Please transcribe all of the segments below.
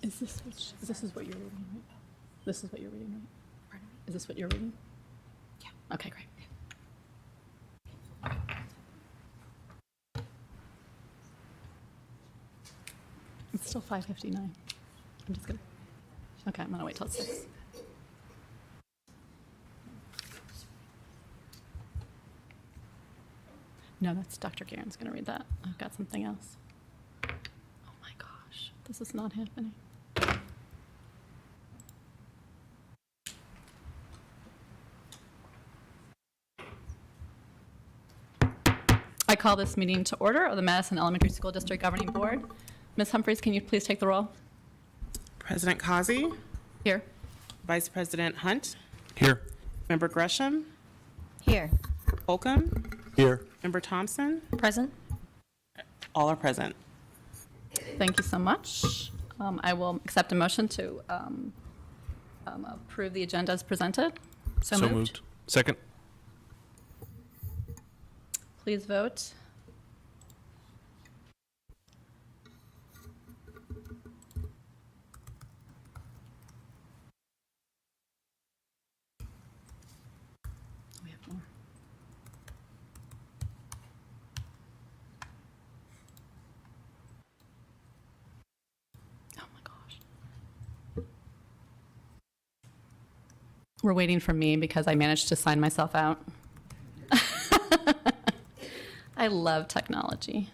Is this what you're reading, right? This is what you're reading, right? Pardon me? Is this what you're reading? Yeah. Okay, great. It's still 5:59. I'm just gonna. Okay, I'm gonna wait till 6. No, that's Dr. Garen's gonna read that. I've got something else. Oh my gosh, this is not happening. I call this meeting to order of the Madison Elementary School District Governing Board. Ms. Humphries, can you please take the roll? President Causey. Here. Vice President Hunt. Here. Member Gresham. Here. Holcomb. Here. Member Thompson. Present. All are present. Thank you so much. I will accept a motion to approve the agenda as presented. So moved. Second. Please vote. We have more. Oh my gosh. We're waiting for me because I managed to sign myself out. I love technology.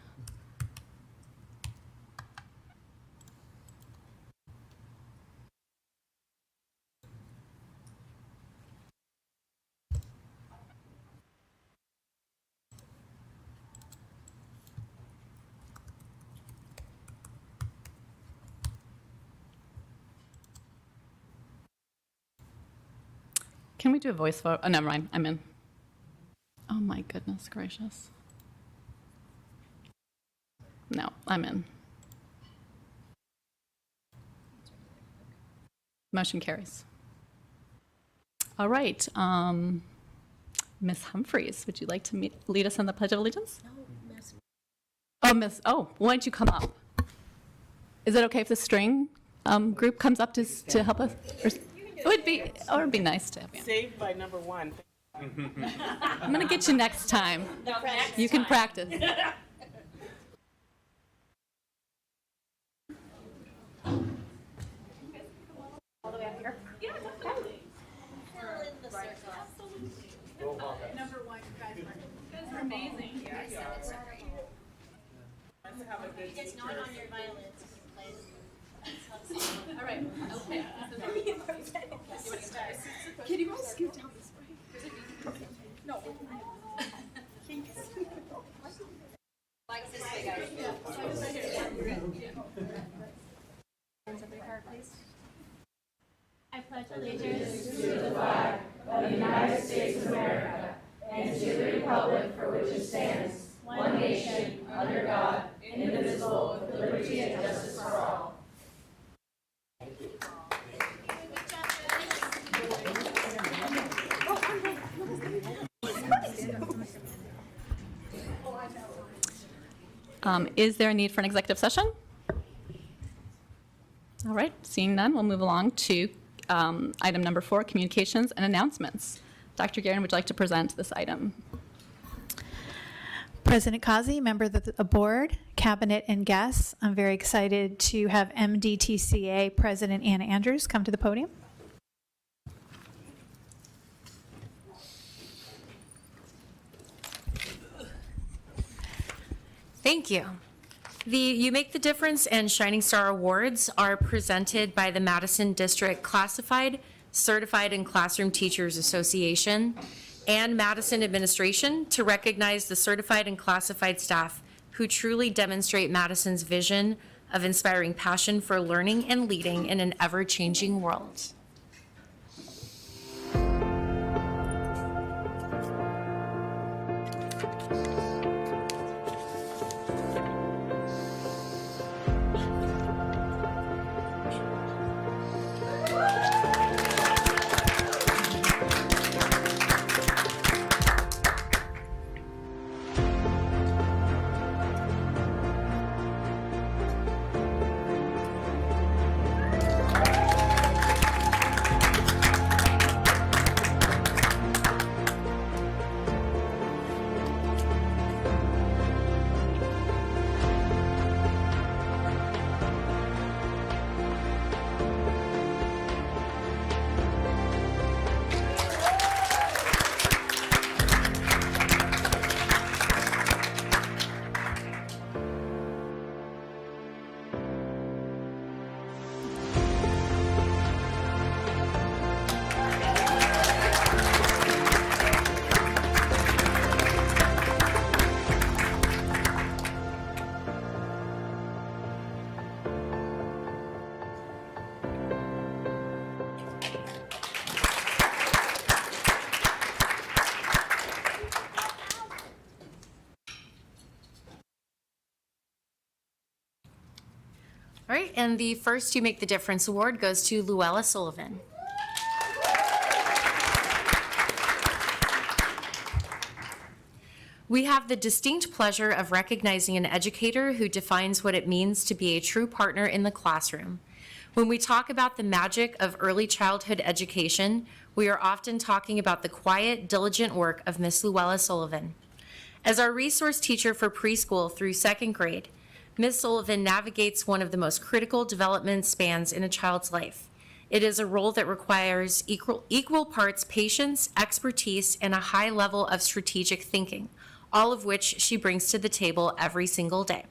Can we do a voice vote? Oh, never mind. I'm in. Oh my goodness gracious. No, I'm in. Motion carries. All right. Ms. Humphries, would you like to lead us in the Pledge of Allegiance? No, Miss. Oh, Miss. Oh, why don't you come up? Is it okay if the string group comes up to help us? It would be nice to have you. Saved by number 1. I'm going to get you next time. No, you can practice. All the way up here? Yeah, definitely. Fill in the circle. Absolutely. Number 1, you guys are amazing. It's not on your violins. All right. Okay. Can you guys scoot down this way? No. Like this way, guys. I pledge allegiance to the flag of the United States of America and to the republic for which it stands, one nation, under God, indivisible, with liberty and justice for all. Is there a need for an executive session? All right, seeing none, we'll move along to item number 4, communications and announcements. Dr. Garen, would you like to present this item? President Causey, members of the board, cabinet, and guests, I'm very excited to have MDTCA President Anna Andrews come to the podium. Thank you. The You Make the Difference and Shining Star Awards are presented by the Madison District Classified, Certified, and Classroom Teachers Association and Madison Administration to recognize the certified and classified staff who truly demonstrate Madison's vision of inspiring passion for learning and leading in an ever-changing world. All right, and the first You Make the Difference award goes to Luella Sullivan. We have the distinct pleasure of recognizing an educator who defines what it means to be a true partner in the classroom. When we talk about the magic of early childhood education, we are often talking about the quiet, diligent work of Miss Luella Sullivan. As our resource teacher for preschool through second grade, Ms. Sullivan navigates one of the most critical development spans in a child's life. It is a role that requires equal parts patience, expertise, and a high level of strategic thinking, all of which she brings to the table every single day.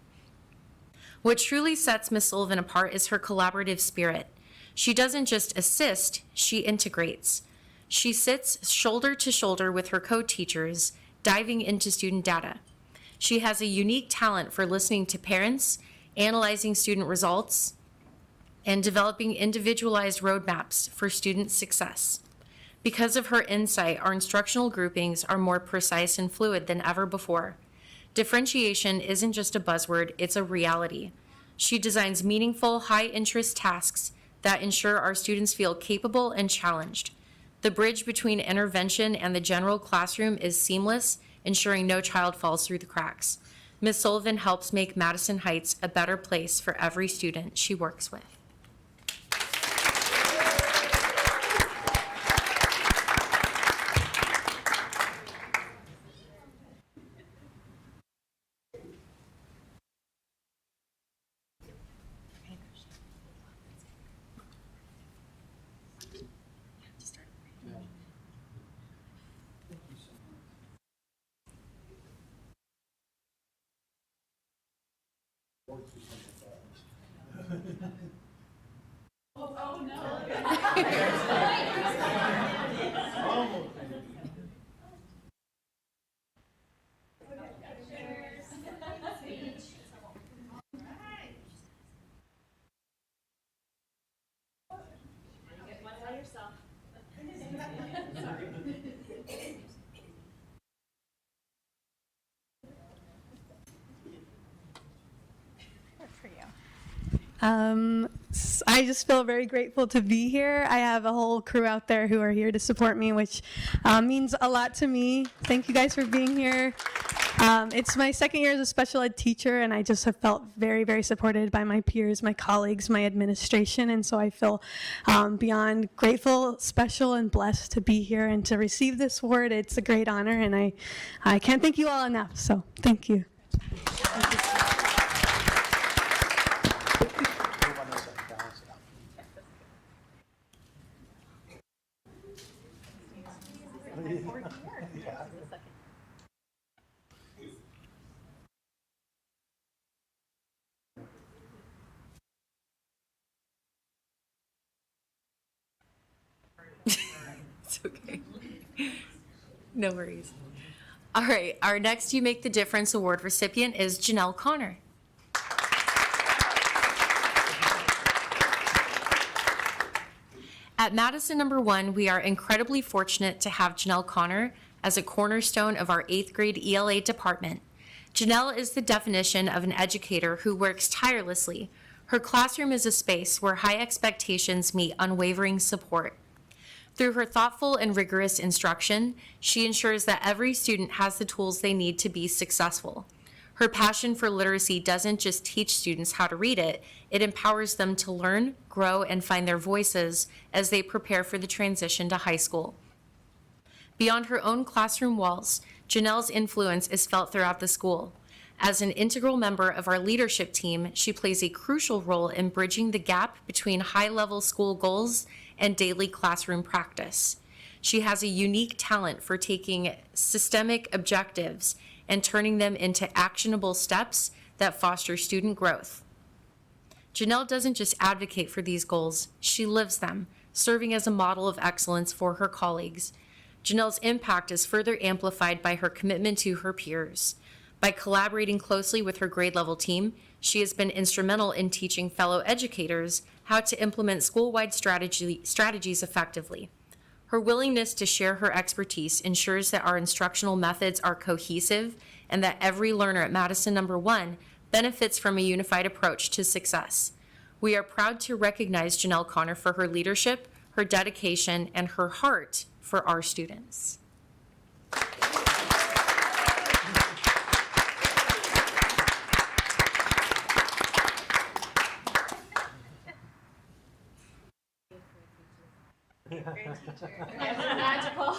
What truly sets Ms. Sullivan apart is her collaborative spirit. She doesn't just assist, she integrates. She sits shoulder to shoulder with her co-teachers, diving into student data. She has a unique talent for listening to parents, analyzing student results, and developing individualized roadmaps for student success. Because of her insight, our instructional groupings are more precise and fluid than ever before. Differentiation isn't just a buzzword, it's a reality. She designs meaningful, high-interest tasks that ensure our students feel capable and challenged. The bridge between intervention and the general classroom is seamless, ensuring no child falls through the cracks. Ms. Sullivan helps make Madison Heights a better place for every student she works with. I just feel very grateful to be here. I have a whole crew out there who are here to support me, which means a lot to me. Thank you guys for being here. It's my second year as a special ed teacher, and I just have felt very, very supported by my peers, my colleagues, my administration, and so I feel beyond grateful, special, and blessed to be here and to receive this award. It's a great honor, and I can't thank you all enough, so thank you. It's okay. No worries. All right, our next You Make the Difference award recipient is Janelle Connor. At Madison number 1, we are incredibly fortunate to have Janelle Connor as a cornerstone of our 8th grade ELA department. Janelle is the definition of an educator who works tirelessly. Her classroom is a space where high expectations meet unwavering support. Through her thoughtful and rigorous instruction, she ensures that every student has the tools they need to be successful. Her passion for literacy doesn't just teach students how to read it, it empowers them to learn, grow, and find their voices as they prepare for the transition to high school. Beyond her own classroom walls, Janelle's influence is felt throughout the school. As an integral member of our leadership team, she plays a crucial role in bridging the gap between high-level school goals and daily classroom practice. She has a unique talent for taking systemic objectives and turning them into actionable steps that foster student growth. Janelle doesn't just advocate for these goals, she lives them, serving as a model of excellence for her colleagues. Janelle's impact is further amplified by her commitment to her peers. By collaborating closely with her grade level team, she has been instrumental in teaching fellow educators how to implement school-wide strategies effectively. Her willingness to share her expertise ensures that our instructional methods are cohesive and that every learner at Madison No. 1 benefits from a unified approach to success. We are proud to recognize Janelle Connor for her leadership, her dedication, and her heart for our students. Magical.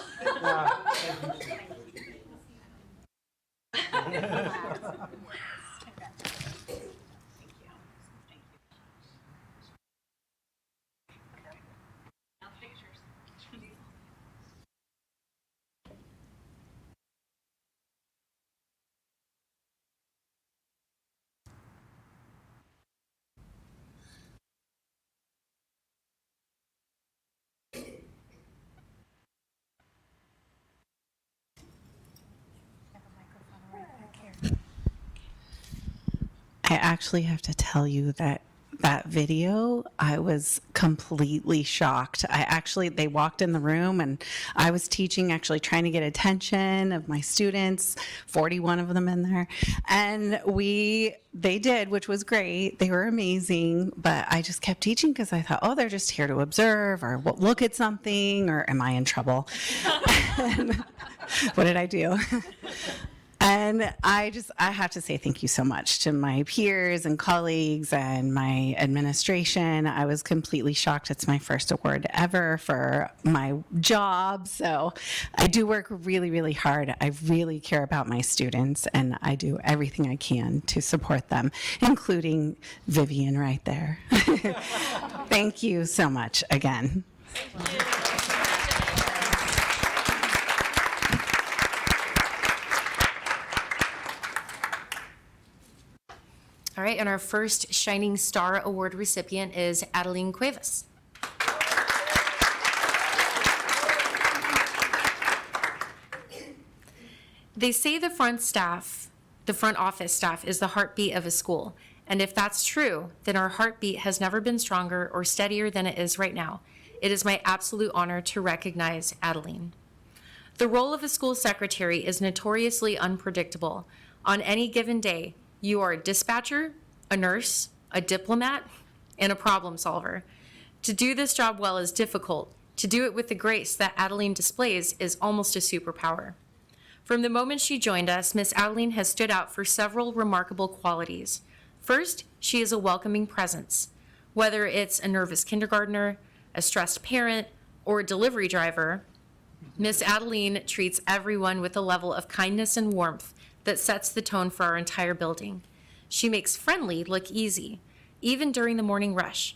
I actually have to tell you that that video, I was completely shocked. They walked in the room and I was teaching, actually trying to get attention of my students, 41 of them in there. And they did, which was great. They were amazing, but I just kept teaching because I thought, oh, they're just here to observe or look at something, or am I in trouble? And what did I do? And I have to say thank you so much to my peers and colleagues and my administration. I was completely shocked. It's my first award ever for my job. So I do work really, really hard. I really care about my students, and I do everything I can to support them, including Vivian right there. Thank you so much again. All right, and our first Shining Star Award recipient is Adeline Cuevas. They say the front office staff is the heartbeat of a school. And if that's true, then our heartbeat has never been stronger or steadier than it is right now. It is my absolute honor to recognize Adeline. The role of a school secretary is notoriously unpredictable. On any given day, you are a dispatcher, a nurse, a diplomat, and a problem solver. To do this job well is difficult. To do it with the grace that Adeline displays is almost a superpower. From the moment she joined us, Miss Adeline has stood out for several remarkable qualities. First, she is a welcoming presence. Whether it's a nervous kindergartner, a stressed parent, or a delivery driver, Miss Adeline treats everyone with a level of kindness and warmth that sets the tone for our entire building. She makes friendly look easy, even during the morning rush.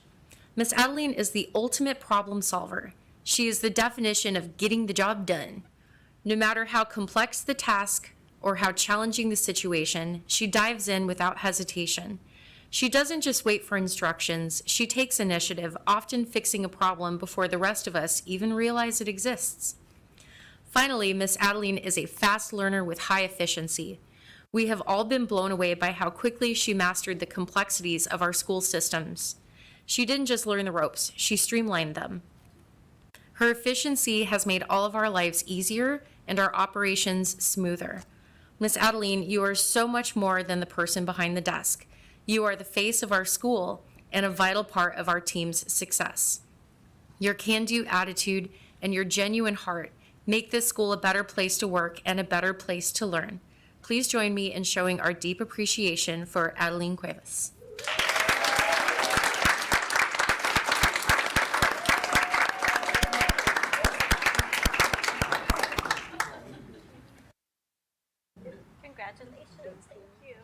Miss Adeline is the ultimate problem solver. She is the definition of getting the job done. No matter how complex the task or how challenging the situation, she dives in without hesitation. She doesn't just wait for instructions, she takes initiative, often fixing a problem before the rest of us even realize it exists. Finally, Miss Adeline is a fast learner with high efficiency. We have all been blown away by how quickly she mastered the complexities of our school systems. She didn't just learn the ropes, she streamlined them. Her efficiency has made all of our lives easier and our operations smoother. Miss Adeline, you are so much more than the person behind the desk. You are the face of our school and a vital part of our team's success. Your can-do attitude and your genuine heart make this school a better place to work and a better place to learn. Please join me in showing our deep appreciation for Adeline Cuevas. Congratulations. Thank you.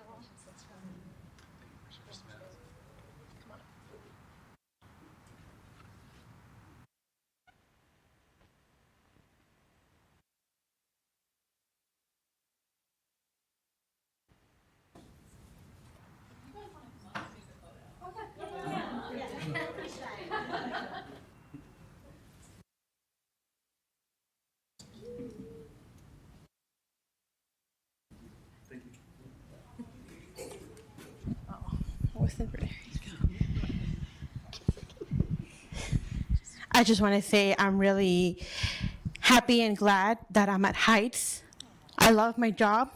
I just want to say I'm really happy and glad that I'm at Heights. I love my job.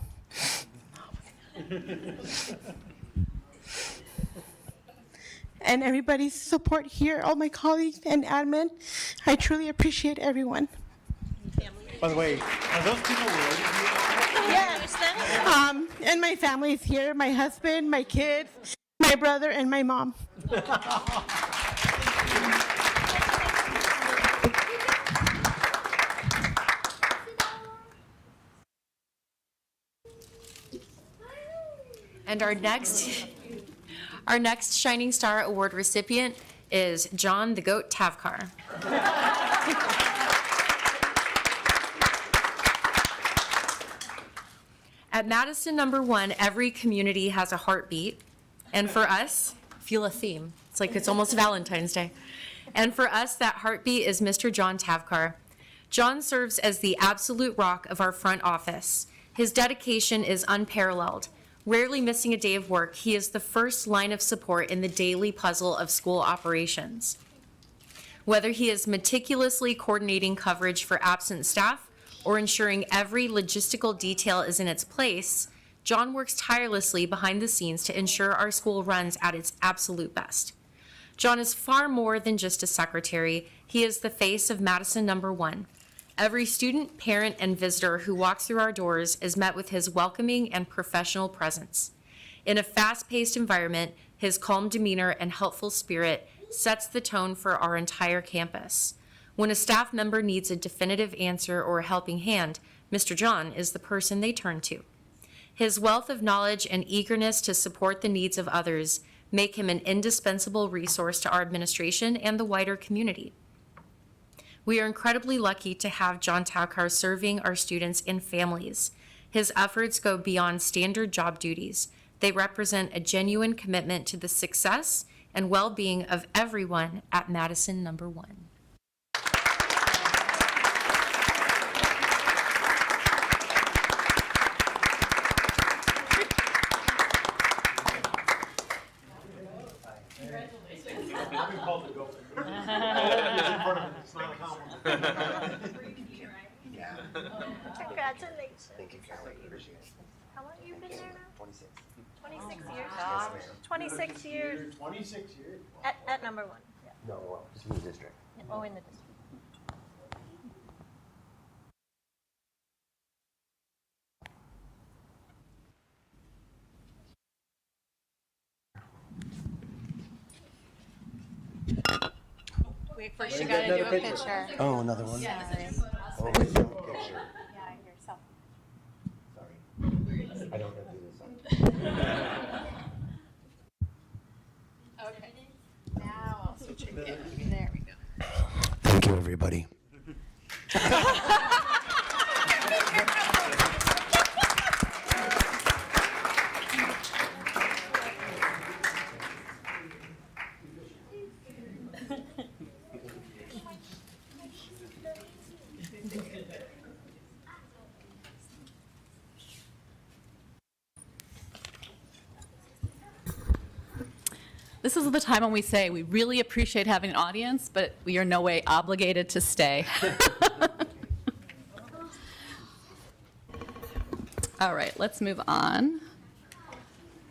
And everybody's support here, all my colleagues and admin. I truly appreciate everyone. By the way, are those people related to you? Yeah. And my family is here, my husband, my kids, my brother, and my mom. And our next Shining Star Award recipient is John the Goat Tavkar. At Madison #1, every community has a heartbeat. And for us, feel a theme. It's like it's almost Valentine's Day. And for us, that heartbeat is Mr. John Tavkar. John serves as the absolute rock of our front office. His dedication is unparalleled. Rarely missing a day of work, he is the first line of support in the daily puzzle of school operations. Whether he is meticulously coordinating coverage for absent staff or ensuring every logistical detail is in its place, John works tirelessly behind the scenes to ensure our school runs at its absolute best. John is far more than just a secretary. He is the face of Madison #1. Every student, parent, and visitor who walks through our doors is met with his welcoming and professional presence. In a fast-paced environment, his calm demeanor and helpful spirit sets the tone for our entire campus. When a staff member needs a definitive answer or a helping hand, Mr. John is the person they turn to. His wealth of knowledge and eagerness to support the needs of others make him an indispensable resource to our administration and the wider community. We are incredibly lucky to have John Tavkar serving our students and families. His efforts go beyond standard job duties. They represent a genuine commitment to the success and well-being of everyone at Madison #1. Congratulations. Thank you, Carol. Appreciate it. How long have you been there now? 26. 26 years? Yes, ma'am. 26 years 26 years. at #1. Yeah. No, well, just in the district. Oh, in the district. Wait, first you gotta do a picture. Oh, another one? Oh, my picture. Sorry. I don't have to do this. Okay. Now I'll switch it. There we go. Thank you, everybody. This is the time when we say we really appreciate having an audience, but we are no way obligated to stay. All right, let's move on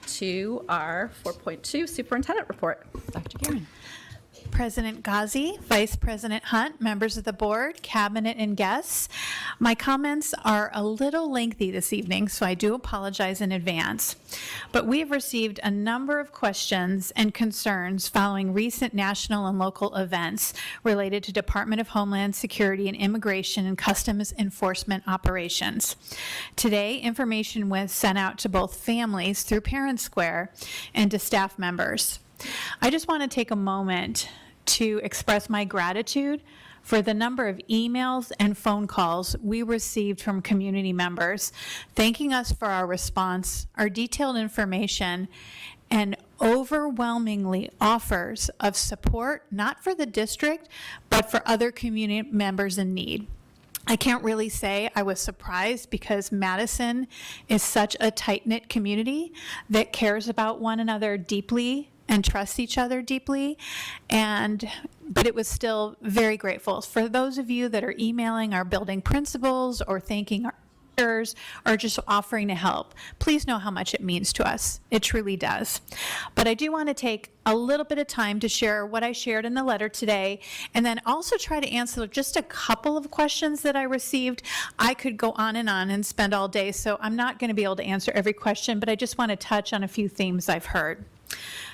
to our 4.2 superintendent report. Dr. Gearing. President Ghazi, Vice President Hunt, members of the board, cabinet, and guests. My comments are a little lengthy this evening, so I do apologize in advance. But we have received a number of questions and concerns following recent national and local events related to Department of Homeland Security and Immigration and Customs Enforcement operations. Today, information was sent out to both families through Parent Square and to staff members. I just want to take a moment to express my gratitude for the number of emails and phone calls we received from community members, thanking us for our response, our detailed information, and overwhelmingly offers of support, not for the district, but for other community members in need. I can't really say I was surprised because Madison is such a tight-knit community that cares about one another deeply and trust each other deeply, but it was still very grateful. For those of you that are emailing our building principals or thanking our teachers or just offering to help, please know how much it means to us. It truly does. But I do want to take a little bit of time to share what I shared in the letter today, and then also try to answer just a couple of questions that I received. I could go on and spend all day, so I'm not going to be able to answer every question, but I just want to touch on a few themes I've heard.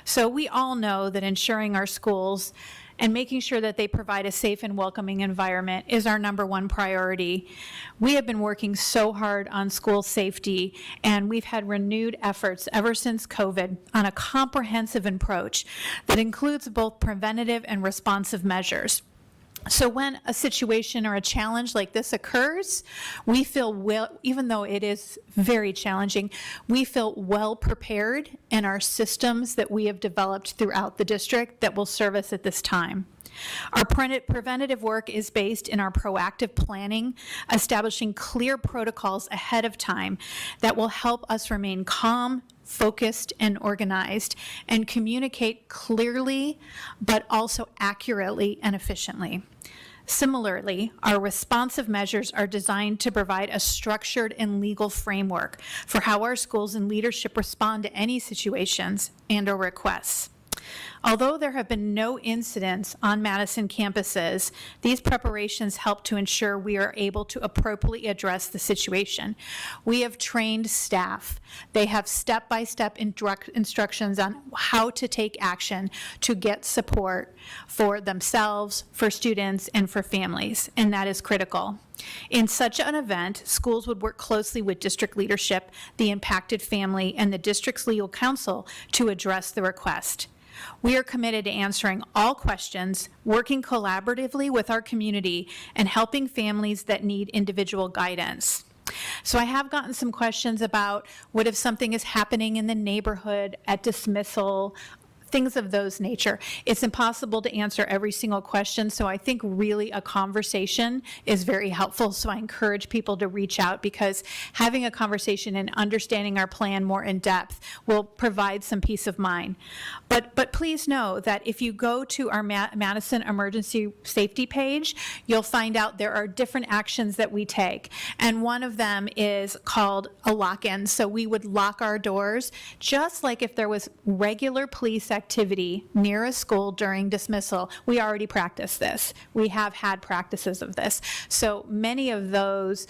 So we all know that ensuring our schools and making sure that they provide a safe and welcoming environment is our #1 priority. We have been working so hard on school safety, and we've had renewed efforts ever since COVID on a comprehensive approach that includes both preventative and responsive measures. So when a situation or a challenge like this occurs, we feel well, even though it is very challenging, we feel well prepared in our systems that we have developed throughout the district that will serve us at this time. Our preventative work is based in our proactive planning, establishing clear protocols ahead of time that will help us remain calm, focused, and organized, and communicate clearly, but also accurately and efficiently. Similarly, our responsive measures are designed to provide a structured and legal framework for how our schools and leadership respond to any situations and/or requests. Although there have been no incidents on Madison campuses, these preparations help to ensure we are able to appropriately address the situation. We have trained staff. They have step-by-step instructions on how to take action to get support for themselves, for students, and for families, and that is critical. In such an event, schools would work closely with district leadership, the impacted family, and the district's legal counsel to address the request. We are committed to answering all questions, working collaboratively with our community, and helping families that need individual guidance. So I have gotten some questions about what if something is happening in the neighborhood at dismissal, things of those nature. It's impossible to answer every single question, so I think really a conversation is very helpful. So I encourage people to reach out, because having a conversation and understanding our plan more in depth will provide some peace of mind. But please know that if you go to our Madison Emergency Safety page, you'll find out there are different actions that we take. And one of them is called a lock-in. So we would lock our doors, just like if there was regular police activity near a school during dismissal. We already practice this. We have had practices of this. So many of those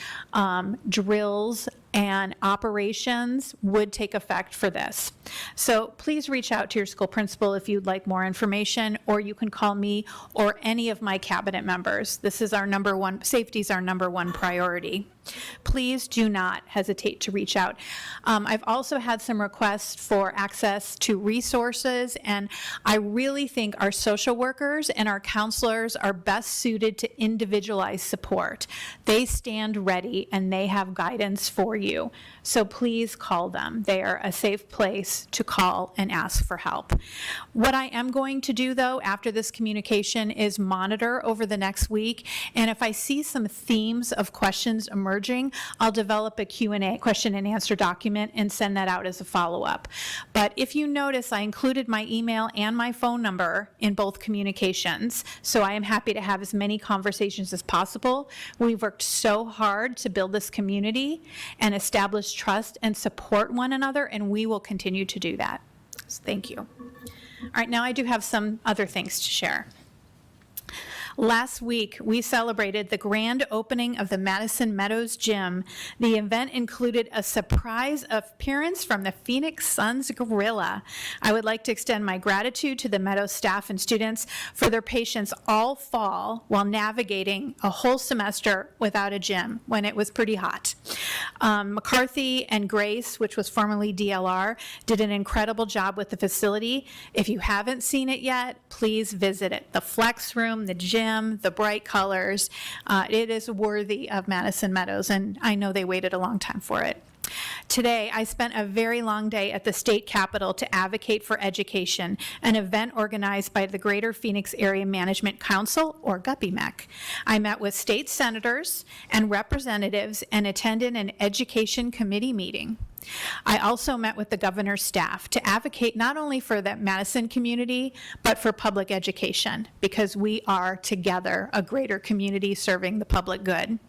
drills and operations would take effect for this. So please reach out to your school principal if you'd like more information, or you can call me or any of my cabinet members. This is our #1, safety is our #1 priority. Please do not hesitate to reach out. I've also had some requests for access to resources, and I really think our social workers and our counselors are best suited to individualized support. They stand ready and they have guidance for you. So please call them. They are a safe place to call and ask for help. What I am going to do, though, after this communication is monitor over the next week, and if I see some themes of questions emerging, I'll develop a Q&A, question and answer document, and send that out as a follow-up. But if you notice, I included my email and my phone number in both communications, so I am happy to have as many conversations as possible. We've worked so hard to build this community and establish trust and support one another, and we will continue to do that. So thank you. All right, now I do have some other things to share. Last week, we celebrated the grand opening of the Madison Meadows Gym. The event included a surprise appearance from the Phoenix Suns Gorilla. I would like to extend my gratitude to the Meadows staff and students for their patience all fall while navigating a whole semester without a gym when it was pretty hot. McCarthy and Grace, which was formerly DLR, did an incredible job with the facility. If you haven't seen it yet, please visit it. The flex room, the gym, the bright colors. It is worthy of Madison Meadows, and I know they waited a long time for it. Today, I spent a very long day at the state capitol to advocate for education, an event organized by the Greater Phoenix Area Management Council, or GUPPY-MEC. I met with state senators and representatives and attended an education committee meeting. I also met with the governor's staff to advocate not only for the Madison community, but for public education, because we are together a greater community serving the public good.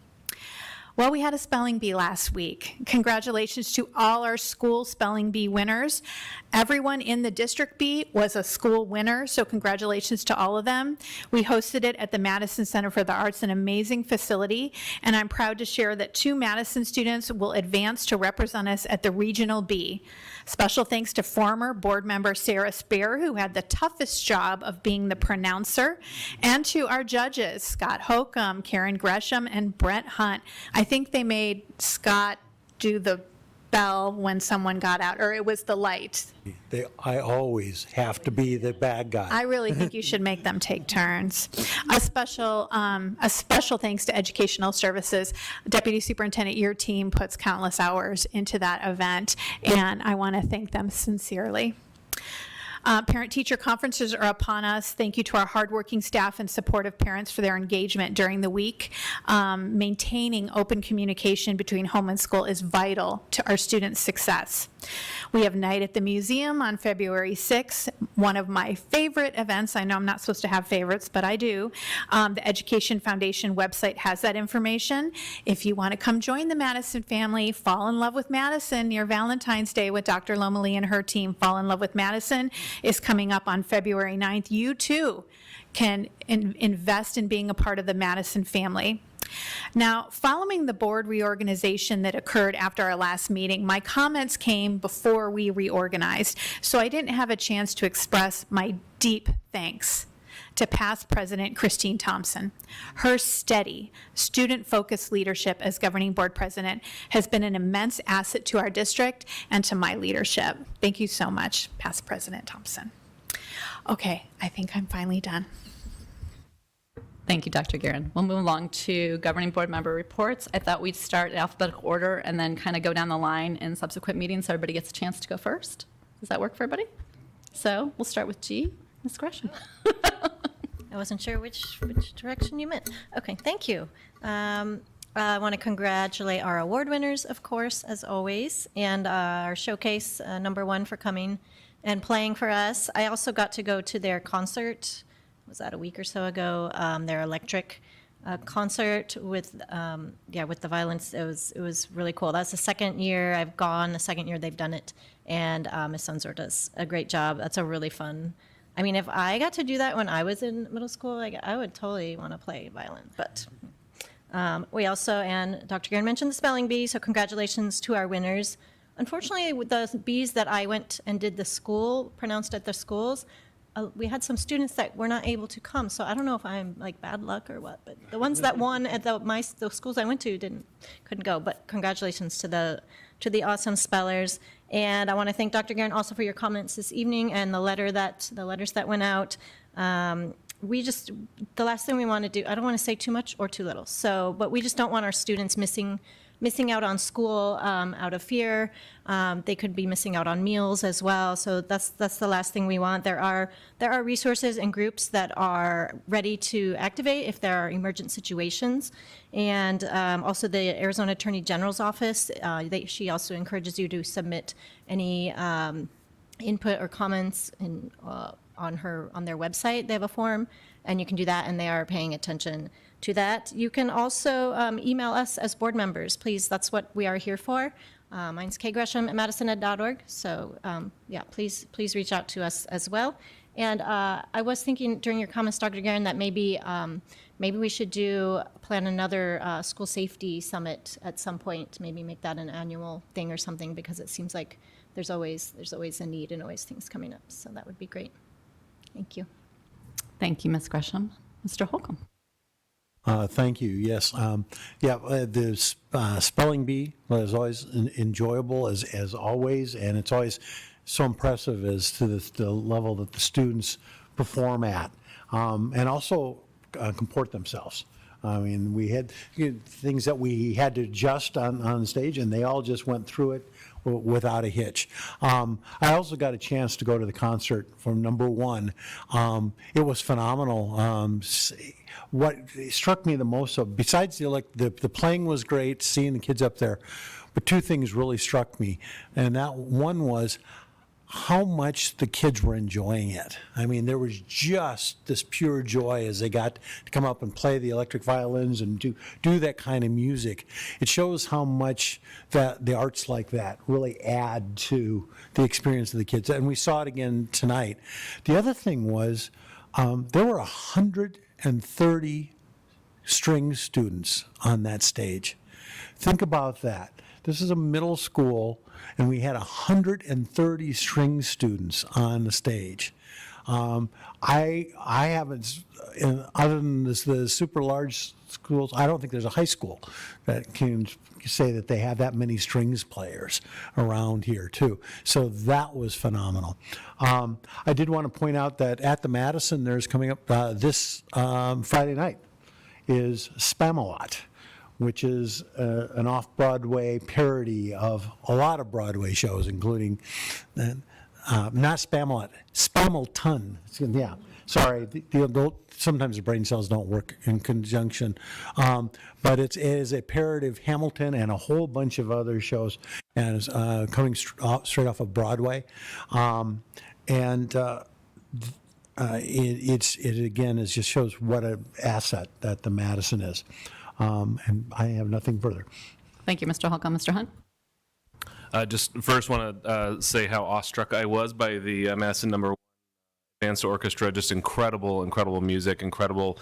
Well, we had a spelling bee last week. Congratulations to all our school spelling bee winners. Everyone in the district bee was a school winner, so congratulations to all of them. We hosted it at the Madison Center for the Arts, an amazing facility, and I'm proud to share that 2 Madison students will advance to represent us at the regional bee. Special thanks to former board member Sarah Spear, who had the toughest job of being the pronouncer, and to our judges, Scott Holcomb, Karen Gresham, and Brett Hunt. I think they made Scott do the bell when someone got out, or it was the light. I always have to be the bad guy. I really think you should make them take turns. A special thanks to Educational Services. Deputy Superintendent, your team puts countless hours into that event, and I want to thank them sincerely. Parent-teacher conferences are upon us. Thank you to our hardworking staff and supportive parents for their engagement during the week. Maintaining open communication between home and school is vital to our students' success. We have Night at the Museum on February 6th, one of my favorite events. I know I'm not supposed to have favorites, but I do. The Education Foundation website has that information. If you want to come join the Madison family, fall in love with Madison near Valentine's Day with Dr. Lomalee and her team. Fall in Love with Madison is coming up on February 9th. You too can invest in being a part of the Madison family. Now, following the board reorganization that occurred after our last meeting, my comments came before we reorganized, so I didn't have a chance to express my deep thanks to past President Christine Thompson. Her steady, student-focused leadership as governing board president has been an immense asset to our district and to my leadership. Thank you so much, past President Thompson. Okay, I think I'm finally done. Thank you, Dr. Guerin. We'll move along to governing board member reports. I thought we'd start in alphabetical order and then kind of go down the line in subsequent meetings so everybody gets a chance to go first. Does that work for everybody? So we'll start with G, Ms. Gresham. I wasn't sure which direction you meant. Okay, thank you. I want to congratulate our award winners, of course, as always, and our showcase number 1 for coming and playing for us. I also got to go to their concert. Was that a week or so ago? Their electric concert with the violence. It was really cool. That's the second year I've gone. The second year they've done it, and Ms. Sunzor does a great job. That's a really fun. I mean, if I got to do that when I was in middle school, I would totally want to play violin. But we also, and Dr. Guerin mentioned the spelling bee, so congratulations to our winners. Unfortunately, with the bees that I went and did pronounced at the schools, we had some students that were not able to come, so I don't know if I'm like bad luck or what, but the ones that won at the schools I went to couldn't go. But congratulations to the awesome spellers, and I want to thank Dr. Guerin also for your comments this evening and the letters that went out. The last thing we want to do, I don't want to say too much or too little. So, but we just don't want our students missing out on school out of fear. They could be missing out on meals as well. So that's the last thing we want. There are resources and groups that are ready to activate if there are emergent situations. And also the Arizona Attorney General's office, she also encourages you to submit any input or comments on their website. They have a form, and you can do that, and they are paying attention to that. You can also email us as board members, please. That's what we are here for. Mine's kgresham@madisoned.org. So please reach out to us as well. And I was thinking during your comments, Dr. Guerin, that maybe we should plan another school safety summit at some point. Maybe make that an annual thing or something, because it seems like there's always a need and always things coming up. So that would be great. Thank you. Thank you, Ms. Gresham. Mr. Holcomb. Thank you. Yes. The spelling bee was always enjoyable as always, and it's always so impressive as to the level that the students perform at, and also comport themselves. I mean, we had things that we had to adjust on stage, and they all just went through it without a hitch. I also got a chance to go to the concert from number one. It was phenomenal. What struck me the most, besides the playing was great, seeing the kids up there, but two things really struck me, and that one was how much the kids were enjoying it. I mean, there was just this pure joy as they got to come up and play the electric violins and do that kind of music. It shows how much that the arts like that really add to the experience of the kids. And we saw it again tonight. The other thing was there were 130 string students on that stage. Think about that. This is a middle school, and we had 130 string students on the stage. I haven't, other than the super large schools, I don't think there's a high school that can say that they have that many strings players around here too. So that was phenomenal. I did want to point out that at the Madison, there's coming up this Friday night is Spamalot, which is an off-Broadway parody of a lot of Broadway shows, including, not Spamalot, Spamalton. Yeah, sorry, sometimes the brain cells don't work in conjunction. But it is a parody of Hamilton and a whole bunch of other shows, and is coming straight off of Broadway. It again just shows what an asset that the Madison is. And I have nothing further. Thank you, Mr. Holcomb. Mr. Hunt? Just first want to say how awestruck I was by the Madison number 1 Advanced Orchestra. Just incredible music, incredible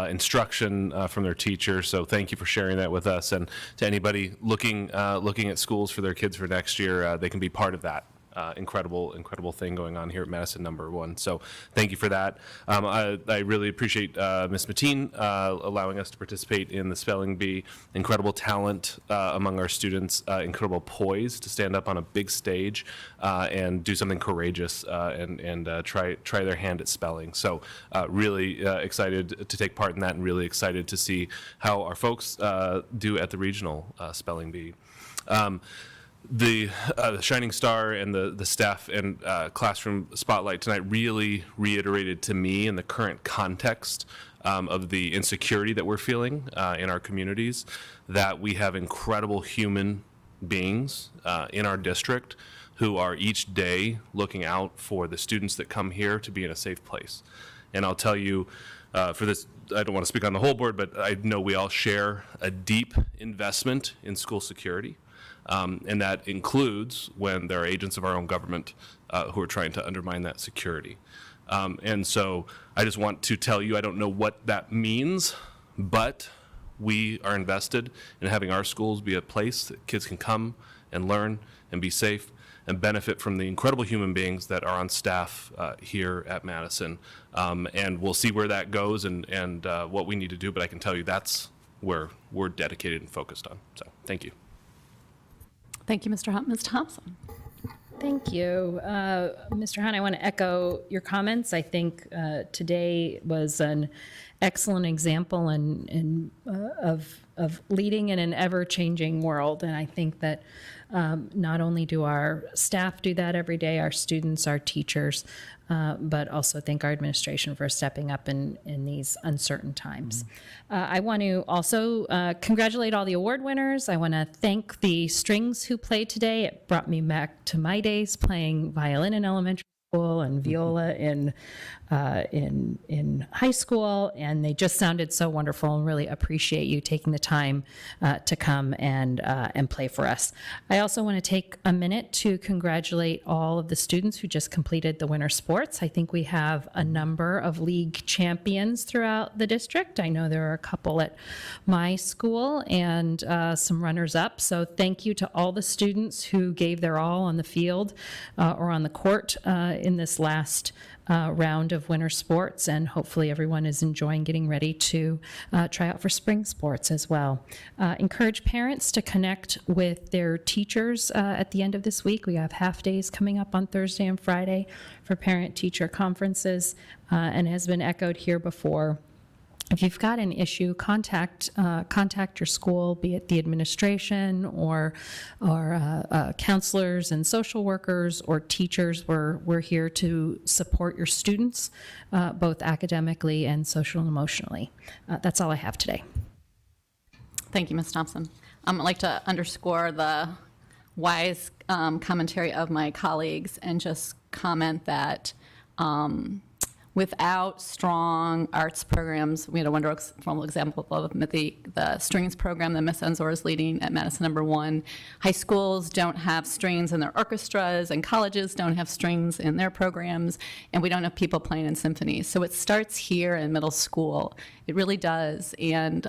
instruction from their teachers. So thank you for sharing that with us. And to anybody looking at schools for their kids for next year, they can be part of that. Incredible thing going on here at Madison number 1. So thank you for that. I really appreciate Ms. Mateen allowing us to participate in the spelling bee. Incredible talent among our students, incredible poise to stand up on a big stage and do something courageous and try their hand at spelling. So really excited to take part in that, and really excited to see how our folks do at the regional spelling bee. The Shining Star and the staff and classroom spotlight tonight really reiterated to me in the current context of the insecurity that we're feeling in our communities, that we have incredible human beings in our district who are each day looking out for the students that come here to be in a safe place. And I'll tell you, for this, I don't want to speak on the whole board, but I know we all share a deep investment in school security. And that includes when there are agents of our own government who are trying to undermine that security. And so I just want to tell you, I don't know what that means, but we are invested in having our schools be a place that kids can come and learn and be safe and benefit from the incredible human beings that are on staff here at Madison. And we'll see where that goes and what we need to do, but I can tell you that's where we're dedicated and focused on. So thank you. Thank you, Mr. Hunt. Ms. Thompson? Thank you. Mr. Hunt, I want to echo your comments. I think today was an excellent example of leading in an ever-changing world. And I think that not only do our staff do that every day, our students, our teachers, but also thank our administration for stepping up in these uncertain times. I want to also congratulate all the award winners. I want to thank the strings who played today. It brought me back to my days playing violin in elementary school and viola in high school, and they just sounded so wonderful, and really appreciate you taking the time to come and play for us. I also want to take a minute to congratulate all of the students who just completed the winter sports. I think we have a number of league champions throughout the district. I know there are a couple at my school and some runners-up. So thank you to all the students who gave their all on the field or on the court in this last round of winter sports, and hopefully everyone is enjoying getting ready to try out for spring sports as well. Encourage parents to connect with their teachers at the end of this week. We have half days coming up on Thursday and Friday for parent-teacher conferences, and has been echoed here before. if you've got an issue, contact your school, be it the administration or counselors and social workers or teachers. We're here to support your students, both academically and social and emotionally. That's all I have today. Thank you, Ms. Thompson. I'd like to underscore the wise commentary of my colleagues and just comment that without strong arts programs, we had a wonderful example of the strings program that Ms. Enzor is leading at Madison No. 1. High schools don't have strings in their orchestras, and colleges don't have strings in their programs, and we don't have people playing in symphonies. So it starts here in middle school. It really does. And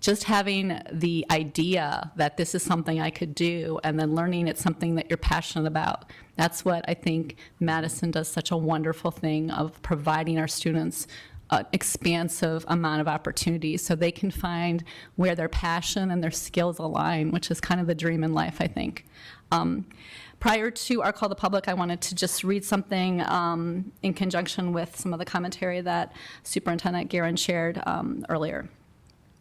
just having the idea that this is something I could do and then learning it's something that you're passionate about. That's what I think Madison does such a wonderful thing of providing our students an expansive amount of opportunities so they can find where their passion and their skills align, which is kind of the dream in life, I think. Prior to our call to public, I wanted to just read something in conjunction with some of the commentary that Superintendent Guerin shared earlier.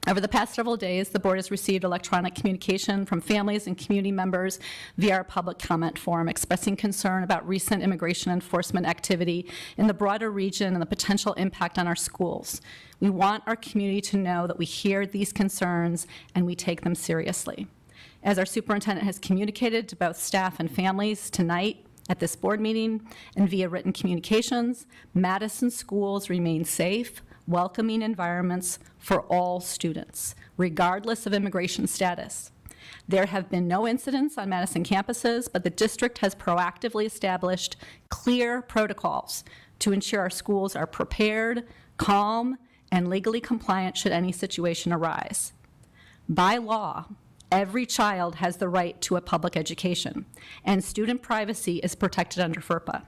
Over the past several days, the board has received electronic communication from families and community members via our public comment forum expressing concern about recent immigration enforcement activity in the broader region and the potential impact on our schools. We want our community to know that we hear these concerns and we take them seriously. As our superintendent has communicated to both staff and families tonight at this board meeting and via written communications, Madison schools remain safe, welcoming environments for all students, regardless of immigration status. There have been no incidents on Madison campuses, but the district has proactively established clear protocols to ensure our schools are prepared, calm, and legally compliant should any situation arise. By law, every child has the right to a public education, and student privacy is protected under FERPA.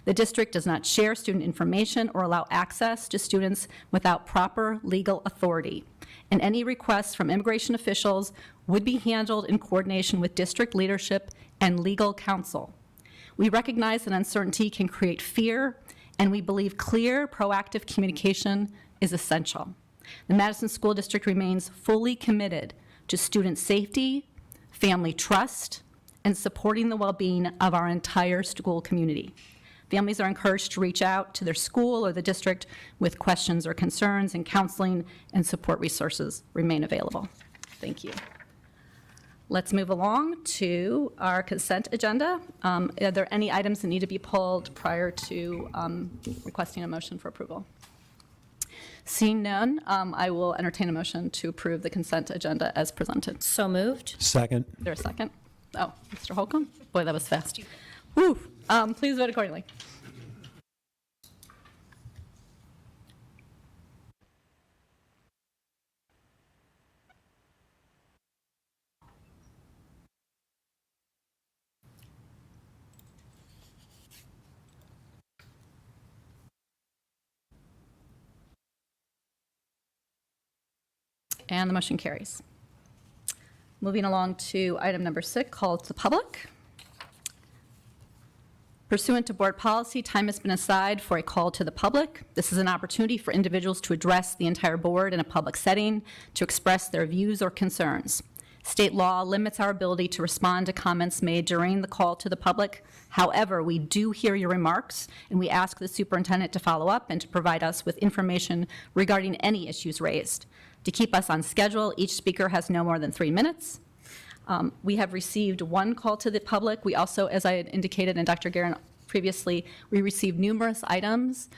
The district does not share student information or allow access to students without proper legal authority, and any requests from immigration officials would be handled in coordination with district leadership and legal counsel. We recognize that uncertainty can create fear, and we believe clear, proactive communication is essential. The Madison School District remains fully committed to student safety, family trust, and supporting the well-being of our entire school community. Families are encouraged to reach out to their school or the district with questions or concerns, and counseling and support resources remain available. Thank you. Let's move along to our consent agenda. Are there any items that need to be pulled prior to requesting a motion for approval? Seeing none, I will entertain a motion to approve the consent agenda as presented. So moved. Second. Is there a second? Oh, Mr. Holcomb? Boy, that was fast. Woo. Please vote accordingly. And the motion carries. Moving along to item number 6, call to the public. Pursuant to board policy, time has been assigned for a call to the public. This is an opportunity for individuals to address the entire board in a public setting to express their views or concerns. State law limits our ability to respond to comments made during the call to the public. However, we do hear your remarks, and we ask the superintendent to follow up and to provide us with information regarding any issues raised. To keep us on schedule, each speaker has no more than 3 minutes. We have received one call to the public. We also, as I had indicated, and Dr. Guerin previously, we received numerous items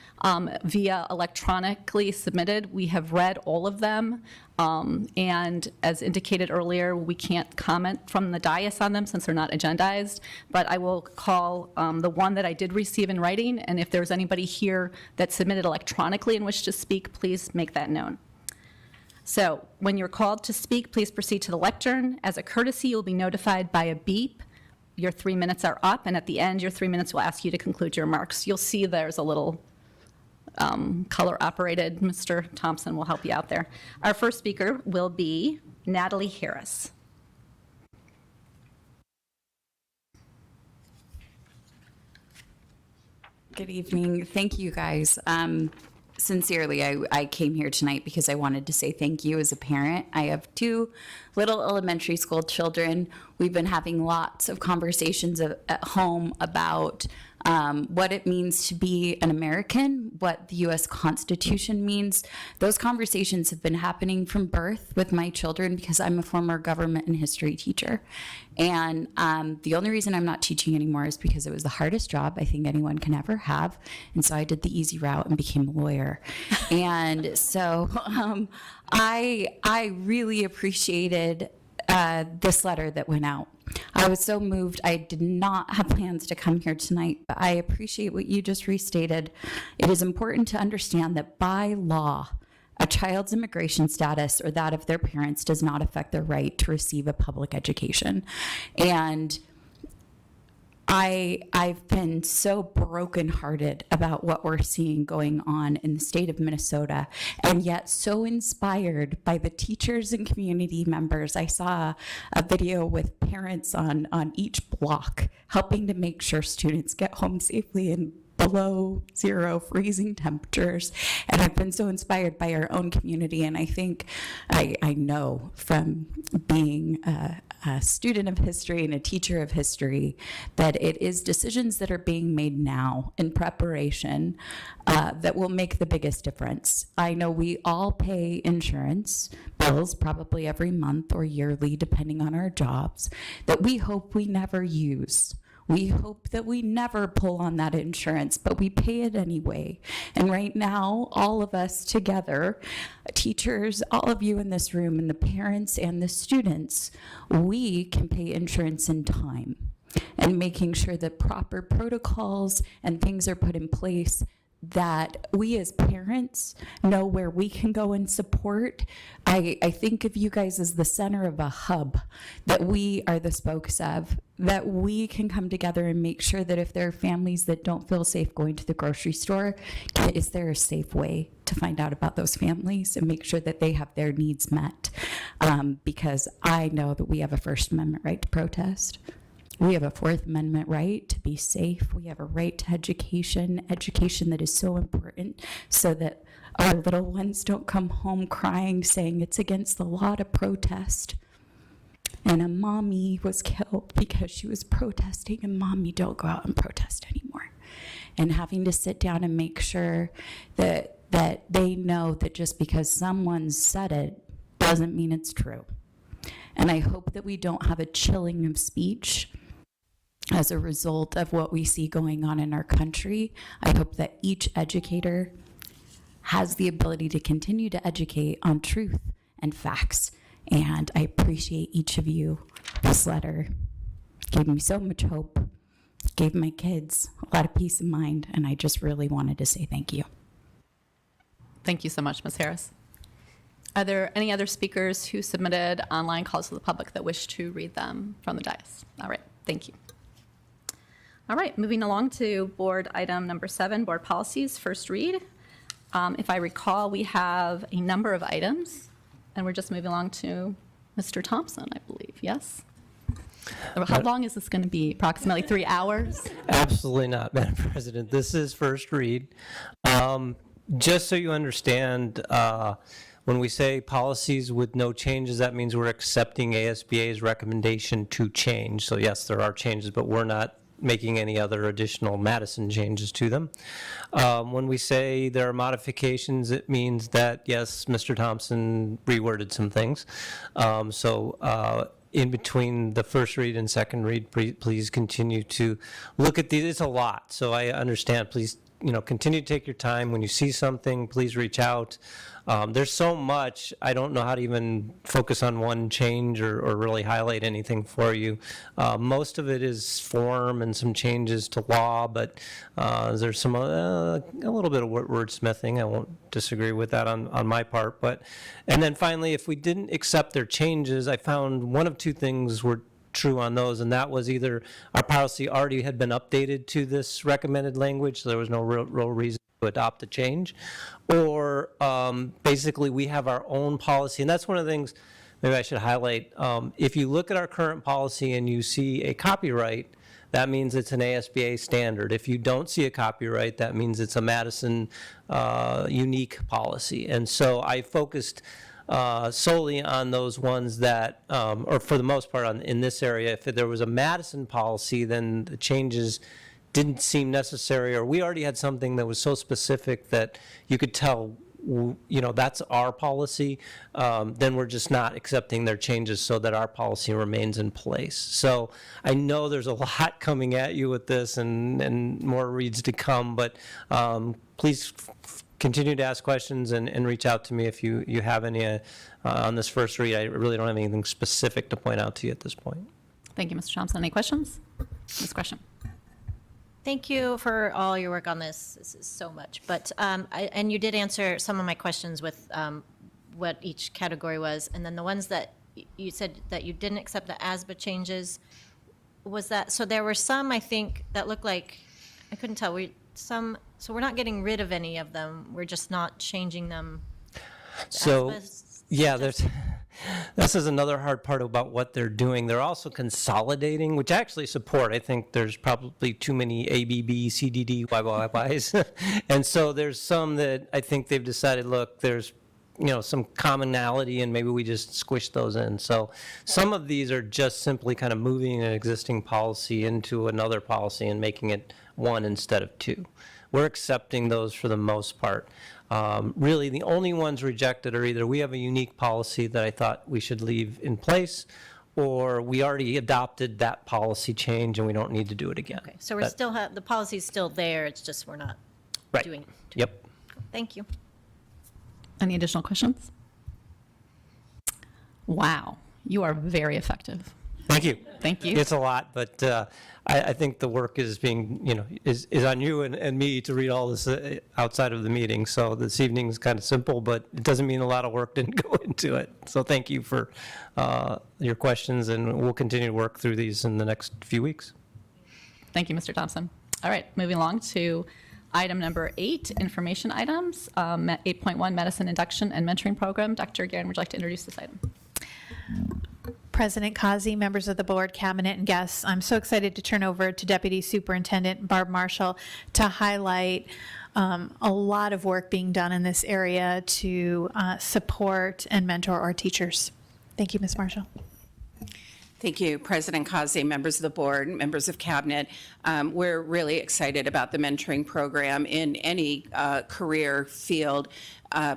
via electronically submitted. We have read all of them, and as indicated earlier, we can't comment from the dais on them since they're not agendized, but I will call the one that I did receive in writing, and if there's anybody here that submitted electronically and wish to speak, please make that known. So when you're called to speak, please proceed to the lectern. As a courtesy, you'll be notified by a beep. Your 3 minutes are up, and at the end, your 3 minutes will ask you to conclude your remarks. You'll see there's a little color-operated. Mr. Thompson will help you out there. Our first speaker will be Natalie Harris. Good evening. Thank you, guys. sincerely, I came here tonight because I wanted to say thank you as a parent. I have 2 little elementary school children. We've been having lots of conversations at home about what it means to be an American, what the U.S. Constitution means. Those conversations have been happening from birth with my children because I'm a former government and history teacher. And the only reason I'm not teaching anymore is because it was the hardest job I think anyone can ever have. And so I did the easy route and became a lawyer. And so I really appreciated this letter that went out. I was so moved. I did not have plans to come here tonight, but I appreciate what you just restated. It is important to understand that by law, a child's immigration status or that of their parents does not affect their right to receive a public education. And I've been so brokenhearted about what we're seeing going on in the state of Minnesota, and yet so inspired by the teachers and community members. I saw a video with parents on each block helping to make sure students get home safely in below zero freezing temperatures. And I've been so inspired by our own community. And I think I know from being a student of history and a teacher of history that it is decisions that are being made now in preparation that will make the biggest difference. I know we all pay insurance bills probably every month or yearly, depending on our jobs, that we hope we never use. We hope that we never pull on that insurance, but we pay it anyway. And right now, all of us together, teachers, all of you in this room, and the parents and the students, we can pay insurance in time. And making sure that proper protocols and things are put in place, that we as parents know where we can go and support. I think of you guys as the center of a hub that we are the spokes of, that we can come together and make sure that if there are families that don't feel safe going to the grocery store, is there a safe way to find out about those families and make sure that they have their needs met? Because I know that we have a First Amendment right to protest. We have a Fourth Amendment right to be safe. We have a right to education that is so important so that our little ones don't come home crying, saying it's against the law to protest. And a mommy was killed because she was protesting, and mommy, don't go out and protest anymore. And having to sit down and make sure that they know that just because someone said it doesn't mean it's true. And I hope that we don't have a chilling of speech as a result of what we see going on in our country. I hope that each educator has the ability to continue to educate on truth and facts. And I appreciate each of you. This letter gave me so much hope, gave my kids a lot of peace of mind, and I just really wanted to say thank you. Thank you so much, Ms. Harris. Are there any other speakers who submitted online calls to the public that wish to read them from the dais? All right, thank you. All right, moving along to board item number 7, board policies, first read. If I recall, we have a number of items, and we're just moving along to Mr. Thompson, I believe, yes? How long is this going to be? Approximately 3 hours? Absolutely not, Madam President. This is first read. Just so you understand, when we say policies with no changes, that means we're accepting ASBA's recommendation to change. So yes, there are changes, but we're not making any other additional Madison changes to them. When we say there are modifications, it means that, yes, Mr. Thompson reworded some things. In between the first read and second read, please continue to look at these. It's a lot, so I understand. Please, continue to take your time. When you see something, please reach out. There's so much, I don't know how to even focus on one change or really highlight anything for you. Most of it is form and some changes to law, but there's some a little bit of wordsmithing. I won't disagree with that on my part. And then finally, if we didn't accept their changes, I found one of two things were true on those, and that was either our policy already had been updated to this recommended language, so there was no real reason to adopt a change, or basically we have our own policy. And that's one of the things maybe I should highlight. If you look at our current policy and you see a copyright, that means it's an ASBA standard. If you don't see a copyright, that means it's a Madison unique policy. And so I focused solely on those ones that, or for the most part in this area, if there was a Madison policy, then the changes didn't seem necessary, or we already had something that was so specific that you could tell, that's our policy, then we're just not accepting their changes so that our policy remains in place. So I know there's a lot coming at you with this and more reads to come, but please continue to ask questions and reach out to me if you have any on this first read. I really don't have anything specific to point out to you at this point. Thank you, Mr. Thompson. Any questions? Ms. Gresham. Thank you for all your work on this. This is so much. But, and you did answer some of my questions with what each category was. And then the ones that you said that you didn't accept the ASBA changes, was that, so there were some, I think, that looked like, I couldn't tell, so we're not getting rid of any of them. We're just not changing them. So, ASBA yeah, this is another hard part about what they're doing. They're also consolidating, which I actually support. I think there's probably too many ABB, CDD, YYYs. And so there's some that I think they've decided, look, there's some commonality, and maybe we just squish those in. So some of these are just simply kind of moving an existing policy into another policy and making it one instead of two. We're accepting those for the most part. Really, the only ones rejected are either we have a unique policy that I thought we should leave in place, or we already adopted that policy change and we don't need to do it again. Okay, so we're still the policy's still there. It's just we're not doing it. Yep. Thank you. Any additional questions? Wow, you are very effective. Thank you. Thank you. It's a lot, but I think the work is being, is on you and me to read all this outside of the meeting. So this evening is kind of simple, but it doesn't mean a lot of work didn't go into it. So thank you for your questions, and we'll continue to work through these in the next few weeks. Thank you, Mr. Thompson. All right, moving along to item number 8, information items. 8.1, Medicine Induction and Mentoring Program. Dr. Guerin, would you like to introduce this item? President Kazi, members of the board, cabinet, and guests, I'm so excited to turn over to Deputy Superintendent Barb Marshall to highlight a lot of work being done in this area to support and mentor our teachers. Thank you, Ms. Marshall. Thank you, President Kazi, members of the board, members of cabinet. We're really excited about the mentoring program in any career field.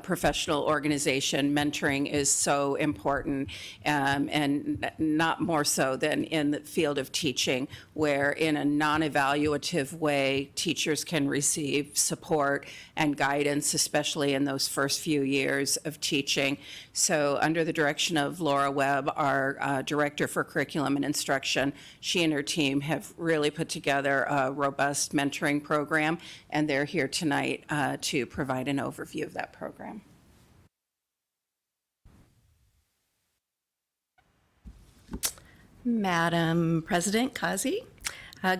Professional organization, mentoring is so important, and not more so than in the field of teaching, where in a non-evaluative way, teachers can receive support and guidance, especially in those first few years of teaching. So under the direction of Laura Webb, our Director for Curriculum and Instruction, she and her team have really put together a robust mentoring program, and they're here tonight to provide an overview of that program. Madam President Kazi,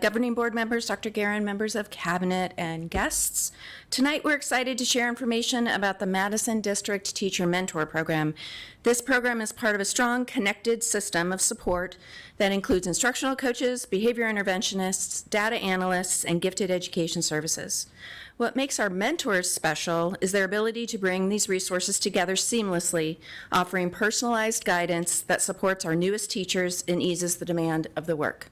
governing board members, Dr. Guerin, members of cabinet, and guests. Tonight we're excited to share information about the Madison District Teacher Mentor Program. This program is part of a strong, connected system of support that includes instructional coaches, behavior interventionists, data analysts, and gifted education services. What makes our mentors special is their ability to bring these resources together seamlessly, offering personalized guidance that supports our newest teachers and eases the demand of the work.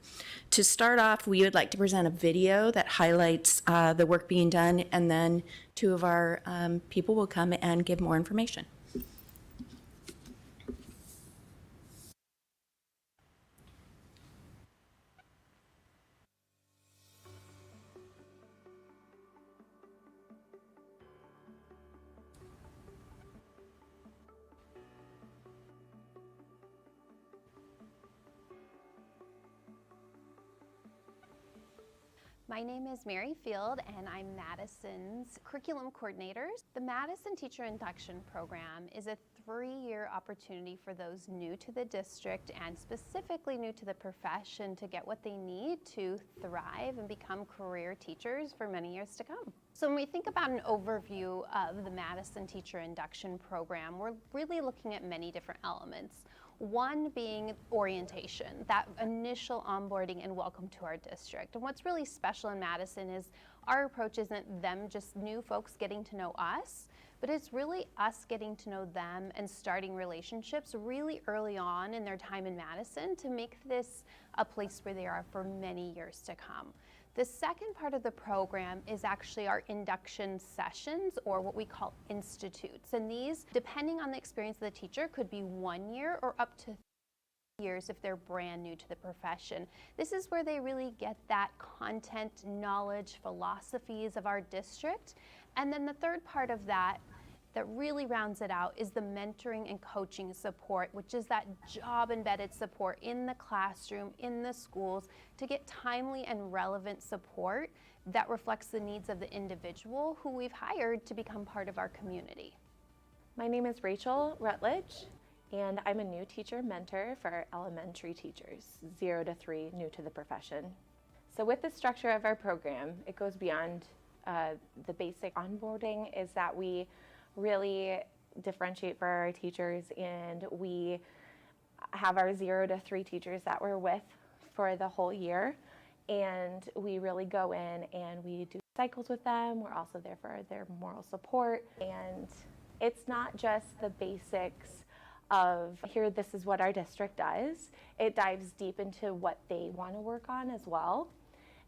To start off, we would like to present a video that highlights the work being done, and then two of our people will come and give more information. My name is Mary Field, and I'm Madison's curriculum coordinator. The Madison Teacher Induction Program is a 3-year opportunity for those new to the district and specifically new to the profession to get what they need to thrive and become career teachers for many years to come. So when we think about an overview of the Madison Teacher Induction Program, we're really looking at many different elements. One being orientation, that initial onboarding and welcome to our district. And what's really special in Madison is our approach isn't them just new folks getting to know us, but it's really us getting to know them and starting relationships really early on in their time in Madison to make this a place where they are for many years to come. The second part of the program is actually our induction sessions, or what we call institutes. And these, depending on the experience of the teacher, could be 1 year or up to 3 years if they're brand new to the profession. This is where they really get that content, knowledge, philosophies of our district. And then the third part of that really rounds it out is the mentoring and coaching support, which is that job-embedded support in the classroom, in the schools, to get timely and relevant support that reflects the needs of the individual who we've hired to become part of our community. My name is Rachel Rutledge, and I'm a new teacher mentor for our elementary teachers, 0 to 3, new to the profession. So with the structure of our program, it goes beyond the basic onboarding, is that we really differentiate for our teachers, and we have our 0 to 3 teachers that we're with for the whole year, and we really go in and we do cycles with them. We're also there for their moral support, and it's not just the basics of here, this is what our district does. It dives deep into what they want to work on as well,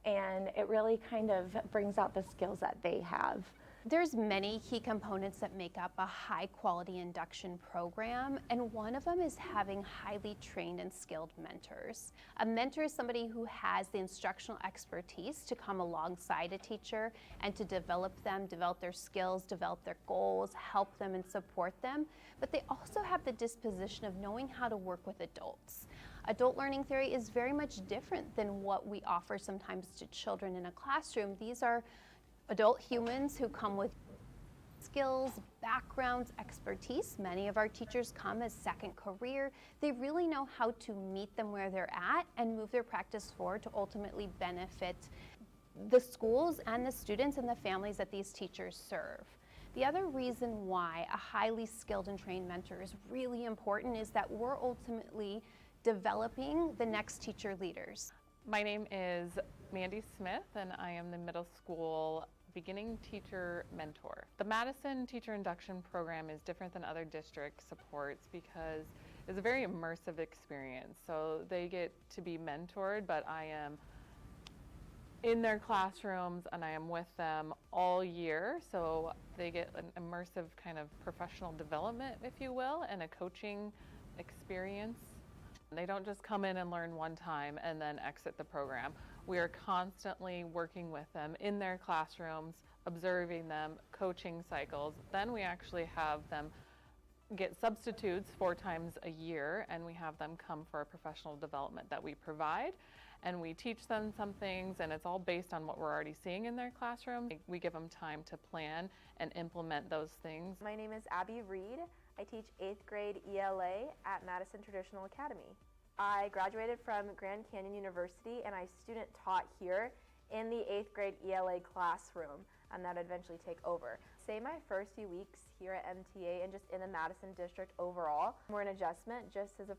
and it really kind of brings out the skills that they have. There's many key components that make up a high quality induction program, and one of them is having highly trained and skilled mentors. A mentor is somebody who has the instructional expertise to come alongside a teacher and to develop them, develop their skills, develop their goals, help them and support them, but they also have the disposition of knowing how to work with adults. Adult learning theory is very much different than what we offer sometimes to children in a classroom. These are adult humans who come with skills, backgrounds, expertise. Many of our teachers come as second career. They really know how to meet them where they're at and move their practice forward to ultimately benefit the schools and the students and the families that these teachers serve. The other reason why a highly skilled and trained mentor is really important is that we're ultimately developing the next teacher leaders. My name is Mandy Smith, and I am the middle school beginning teacher mentor. The Madison Teacher Induction Program is different than other district supports because it's a very immersive experience. So they get to be mentored, but I am in their classrooms and I am with them all year. So they get an immersive kind of professional development, if you will, and a coaching experience. They don't just come in and learn one time and then exit the program. We are constantly working with them in their classrooms, observing them, coaching cycles. Then we actually have them get substitutes 4 times a year, and we have them come for a professional development that we provide. And we teach them some things, and it's all based on what we're already seeing in their classroom. We give them time to plan and implement those things. My name is Abby Reed. I teach 8th grade ELA at Madison Traditional Academy. I graduated from Grand Canyon University, and I student taught here in the 8th grade ELA classroom, and that would eventually take over. Say my first few weeks here at MTA and just in the Madison district overall were an adjustment. Just as a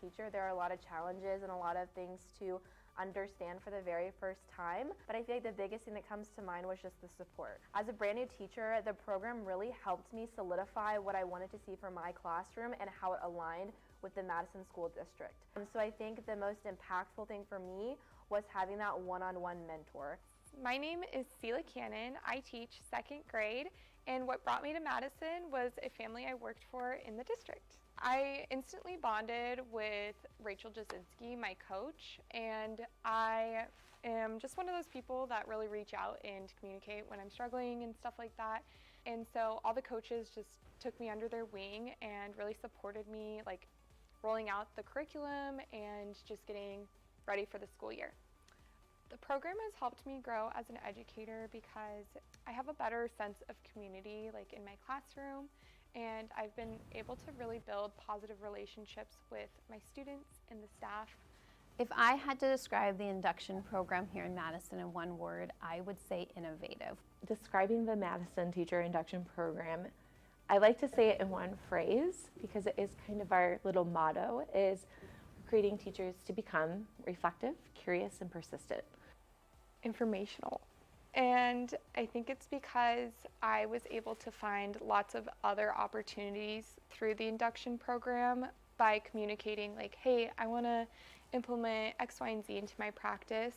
teacher, there are a lot of challenges and a lot of things to understand for the very first time, but I feel like the biggest thing that comes to mind was just the support. As a brand new teacher, the program really helped me solidify what I wanted to see for my classroom and how it aligned with the Madison School District. So I think the most impactful thing for me was having that one-on-one mentor. My name is Sela Cannon. I teach 2nd grade, and what brought me to Madison was a family I worked for in the district. I instantly bonded with Rachel Jasinski, my coach, and I am just one of those people that really reach out and communicate when I'm struggling and stuff like that. And so all the coaches just took me under their wing and really supported me, like rolling out the curriculum and just getting ready for the school year. The program has helped me grow as an educator because I have a better sense of community, like in my classroom, and I've been able to really build positive relationships with my students and the staff. If I had to describe the induction program here in Madison in one word, I would say innovative. Describing the Madison Teacher Induction Program, I like to say it in one phrase because it is kind of our little motto, is creating teachers to become reflective, curious, and persistent. Informational. And I think it's because I was able to find lots of other opportunities through the induction program by communicating like, hey, I want to implement X, Y, and Z into my practice.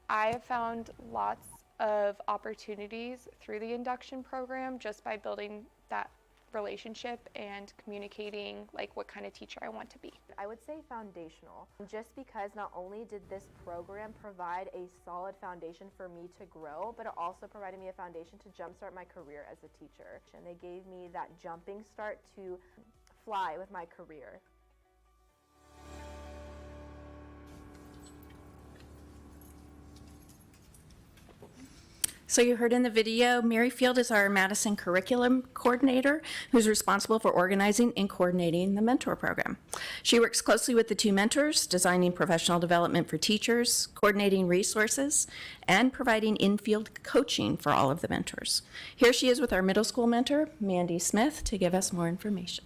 I have found lots of opportunities through the induction program just by building that relationship and communicating like what kind of teacher I want to be. I would say foundational, just because not only did this program provide a solid foundation for me to grow, but it also provided me a foundation to jumpstart my career as a teacher. And they gave me that jumping start to fly with my career. So you heard in the video, Mary Field is our Madison Curriculum Coordinator who's responsible for organizing and coordinating the mentor program. She works closely with the two mentors, designing professional development for teachers, coordinating resources, and providing in-field coaching for all of the mentors. Here she is with our middle school mentor, Mandy Smith, to give us more information.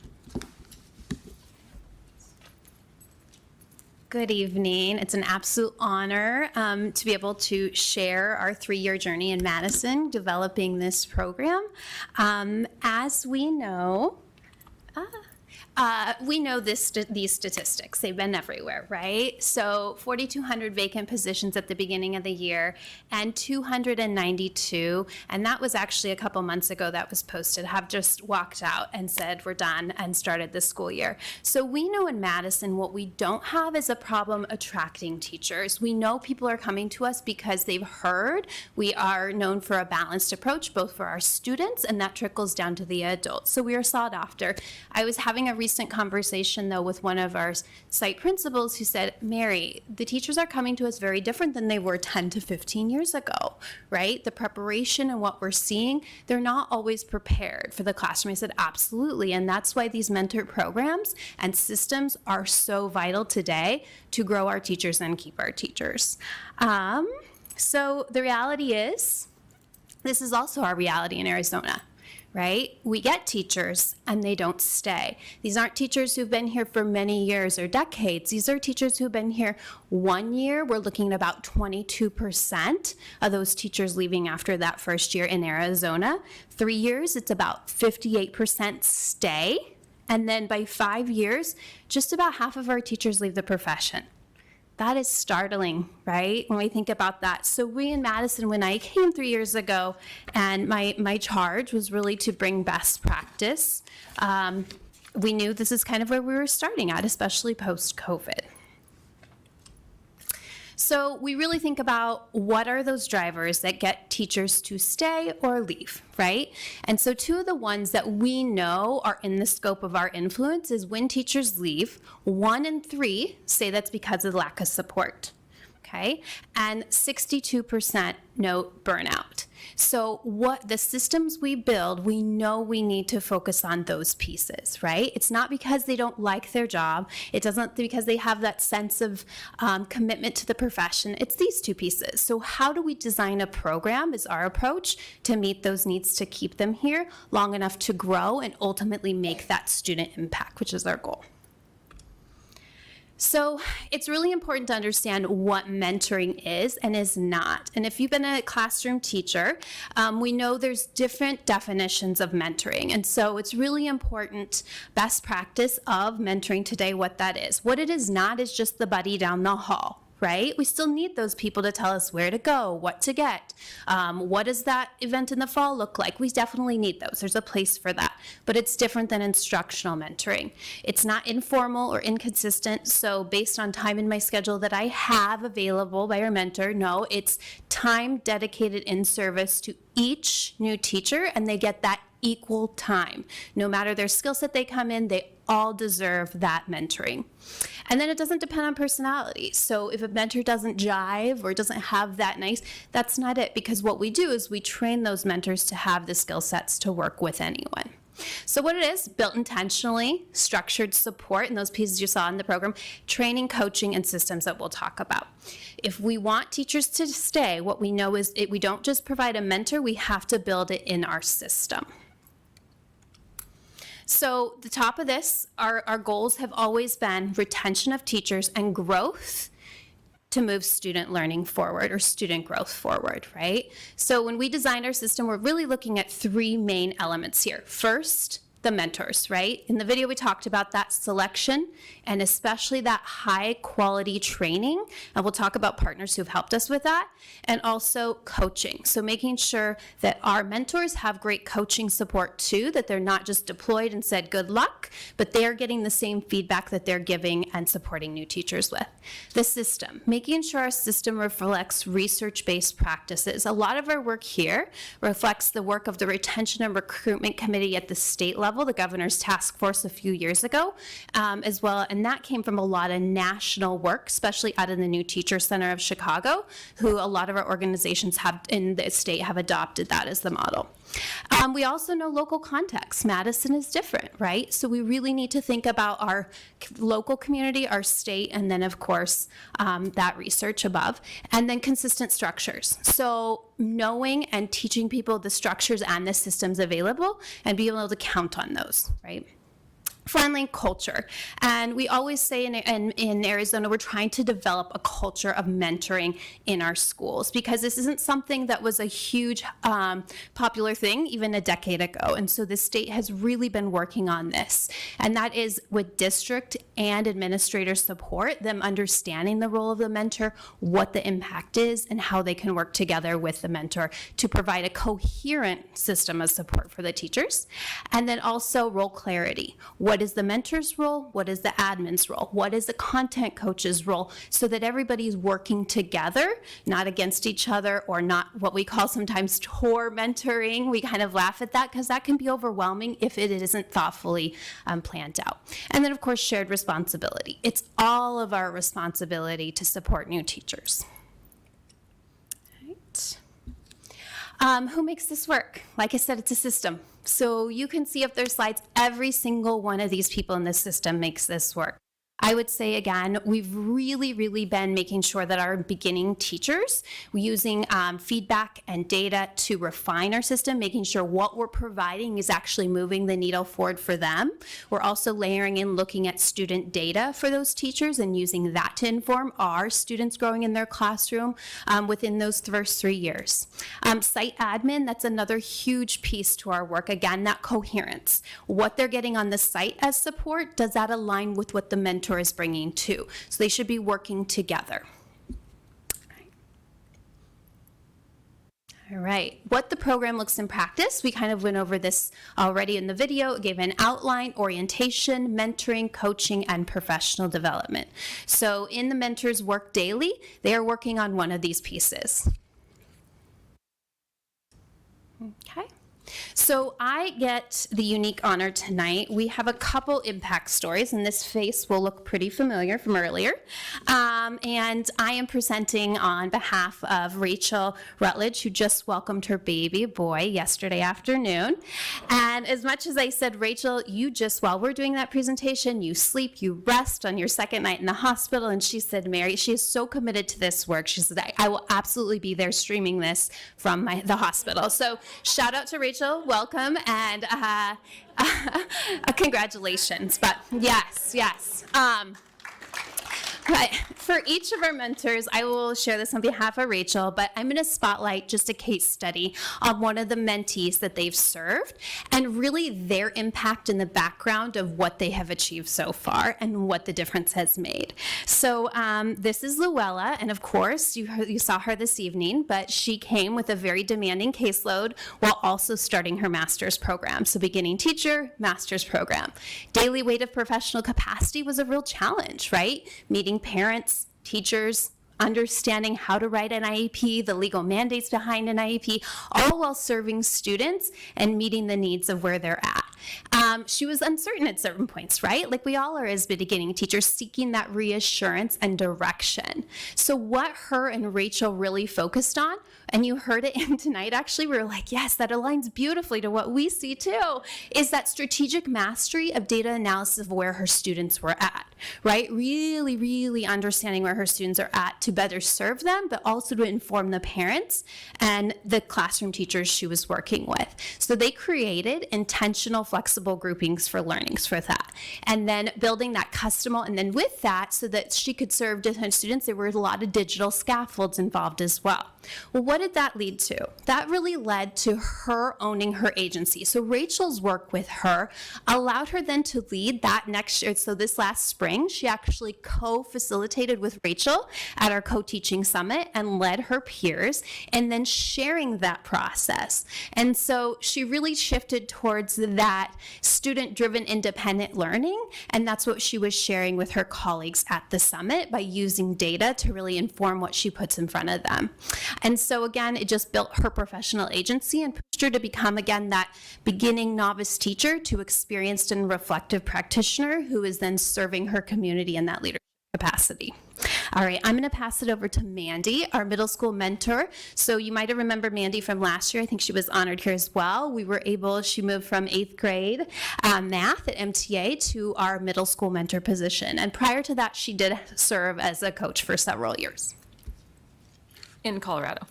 Good evening. It's an absolute honor to be able to share our 3-year journey in Madison developing this program. As we know, these statistics. They've been everywhere, right? So 4,200 vacant positions at the beginning of the year and 292, and that was actually a couple months ago that was posted, have just walked out and said we're done and started the school year. So we know in Madison what we don't have is a problem attracting teachers. We know people are coming to us because they've heard we are known for a balanced approach, both for our students, and that trickles down to the adults. So we are sought after. I was having a recent conversation though with one of our site principals who said, Mary, the teachers are coming to us very different than they were 10 to 15 years ago, right? The preparation and what we're seeing, they're not always prepared for the classroom. I said, absolutely. And that's why these mentor programs and systems are so vital today to grow our teachers and keep our teachers. So the reality is, this is also our reality in Arizona. Right? We get teachers and they don't stay. These aren't teachers who've been here for many years or decades. These are teachers who've been here 1 year. We're looking at about 22% of those teachers leaving after that first year in Arizona. 3 years, it's about 58% stay. And then by 5 years, just about half of our teachers leave the profession. That is startling, right, when we think about that. So we in Madison, when I came 3 years ago, and my charge was really to bring best practice, we knew this is kind of where we were starting at, especially post-COVID. So we really think about what are those drivers that get teachers to stay or leave, right? And so two of the ones that we know are in the scope of our influence is when teachers leave. 1 in 3 say that's because of lack of support, okay? And 62% note burnout. So what the systems we build, we know we need to focus on those pieces, right? It's not because they don't like their job. It doesn't because they have that sense of commitment to the profession. It's these two pieces. So how do we design a program is our approach to meet those needs to keep them here long enough to grow and ultimately make that student impact, which is our goal. So it's really important to understand what mentoring is and is not. And if you've been a classroom teacher, we know there's different definitions of mentoring. And so it's really important, best practice of mentoring today, what that is. What it is not is just the buddy down the hall. Right? We still need those people to tell us where to go, what to get. What does that event in the fall look like? We definitely need those. There's a place for that. But it's different than instructional mentoring. It's not informal or inconsistent. So based on time in my schedule that I have available by our mentor, no, it's time dedicated in service to each new teacher, and they get that equal time. No matter their skill set they come in, they all deserve that mentoring. And then it doesn't depend on personality. So if a mentor doesn't jive or doesn't have that nice, that's not it, because what we do is we train those mentors to have the skill sets to work with anyone. So what it is, built intentionally, structured support, and those pieces you saw in the program, training, coaching, and systems that we'll talk about. If we want teachers to stay, what we know is we don't just provide a mentor, we have to build it in our system. So the top of this, our goals have always been retention of teachers and growth to move student learning forward or student growth forward, right? So when we designed our system, we're really looking at three main elements here. First, the mentors, right? In the video, we talked about that selection and especially that high quality training. And we'll talk about partners who've helped us with that, and also coaching. So making sure that our mentors have great coaching support too, that they're not just deployed and said good luck, but they're getting the same feedback that they're giving and supporting new teachers with. The system, making sure our system reflects research-based practices. A lot of our work here reflects the work of the Retention and Recruitment Committee at the state level, the governor's task force a few years ago, as well, and that came from a lot of national work, especially out of the New Teacher Center of Chicago, who a lot of our organizations have in the state have adopted that as the model. We also know local context. Madison is different, right? So we really need to think about our local community, our state, and then of course that research above, and then consistent structures. So knowing and teaching people the structures and the systems available and being able to count on those, right? Finally, culture. And we always say in Arizona, we're trying to develop a culture of mentoring in our schools, because this isn't something that was a huge popular thing even a decade ago. And so the state has really been working on this. And that is with district and administrator support, them understanding the role of the mentor, what the impact is, and how they can work together with the mentor to provide a coherent system of support for the teachers. And then also role clarity. What is the mentor's role? What is the admin's role? What is the content coach's role? So that everybody's working together, not against each other, or not what we call sometimes tour mentoring. We kind of laugh at that because that can be overwhelming if it isn't thoughtfully planned out. And then of course, shared responsibility. It's all of our responsibility to support new teachers. Who makes this work? Like I said, it's a system. So you can see up their slides, every single one of these people in this system makes this work. I would say, again, we've really been making sure that our beginning teachers, we're using feedback and data to refine our system, making sure what we're providing is actually moving the needle forward for them. We're also layering in looking at student data for those teachers and using that to inform our students growing in their classroom within those first 3 years. Site admin, that's another huge piece to our work. Again, that coherence. What they're getting on the site as support, does that align with what the mentor is bringing too? So they should be working together. All right, what the program looks in practice, we kind of went over this already in the video. It gave an outline, orientation, mentoring, coaching, and professional development. So in the mentors work daily, they are working on one of these pieces. Okay. So I get the unique honor tonight. We have a couple impact stories, and this face will look pretty familiar from earlier. And I am presenting on behalf of Rachel Rutledge, who just welcomed her baby boy yesterday afternoon. And as much as I said, Rachel, you just, while we're doing that presentation, you sleep, you rest on your second night in the hospital. And she said, Mary, she is so committed to this work. She said, I will absolutely be there streaming this from the hospital. So shout out to Rachel. Welcome, and congratulations. But yes. But for each of our mentors, I will share this on behalf of Rachel, but I'm going to spotlight just a case study on one of the mentees that they've served and really their impact in the background of what they have achieved so far and what the difference has made. So this is Luella, and of course, you saw her this evening, but she came with a very demanding caseload while also starting her master's program. So beginning teacher, master's program. Daily weight of professional capacity was a real challenge, right? Meeting parents, teachers, understanding how to write an IEP, the legal mandates behind an IEP, all while serving students and meeting the needs of where they're at. She was uncertain at certain points, right? Like we all are as beginning teachers, seeking that reassurance and direction. So what her and Rachel really focused on, and you heard it in tonight, actually, we were like, yes, that aligns beautifully to what we see too, is that strategic mastery of data analysis of where her students were at, right? Really understanding where her students are at to better serve them, but also to inform the parents and the classroom teachers she was working with. So they created intentional flexible groupings for learnings for that. And then building that custom, and then with that, so that she could serve different students, there were a lot of digital scaffolds involved as well. Well, what did that lead to? That really led to her owning her agency. So Rachel's work with her allowed her then to lead that next year. So this last spring, she actually co-facilitated with Rachel at our co-teaching summit and led her peers, and then sharing that process. And so she really shifted towards that student-driven independent learning, and that's what she was sharing with her colleagues at the summit by using data to really inform what she puts in front of them. And so again, it just built her professional agency and pushed her to become, again, that beginning novice teacher to experienced and reflective practitioner who is then serving her community in that leadership capacity. All right, I'm going to pass it over to Mandy, our middle school mentor. So you might have remembered Mandy from last year. I think she was honored here as well. She moved from 8th grade math at MTA to our middle school mentor position. And prior to that, she did serve as a coach for several years. In Colorado.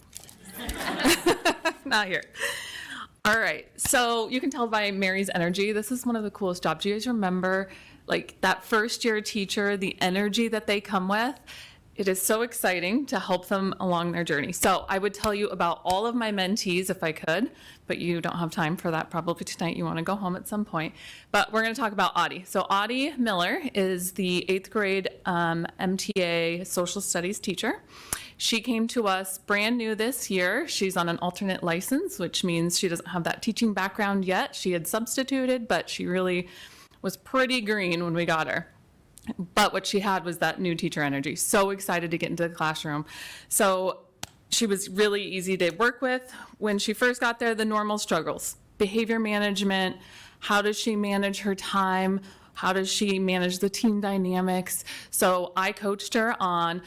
Not here. All right, so you can tell by Mary's energy, this is one of the coolest jobs. Do you guys remember like that first year teacher, the energy that they come with? It is so exciting to help them along their journey. So I would tell you about all of my mentees if I could, but you don't have time for that probably tonight. You want to go home at some point. But we're going to talk about Audie. So Audie Miller is the 8th grade MTA social studies teacher. She came to us brand new this year. She's on an alternate license, which means she doesn't have that teaching background yet. She had substituted, but she really was pretty green when we got her. But what she had was that new teacher energy. So excited to get into the classroom. So she was really easy to work with. When she first got there, the normal struggles, behavior management, how does she manage her time? How does she manage the team dynamics? So I coached her on,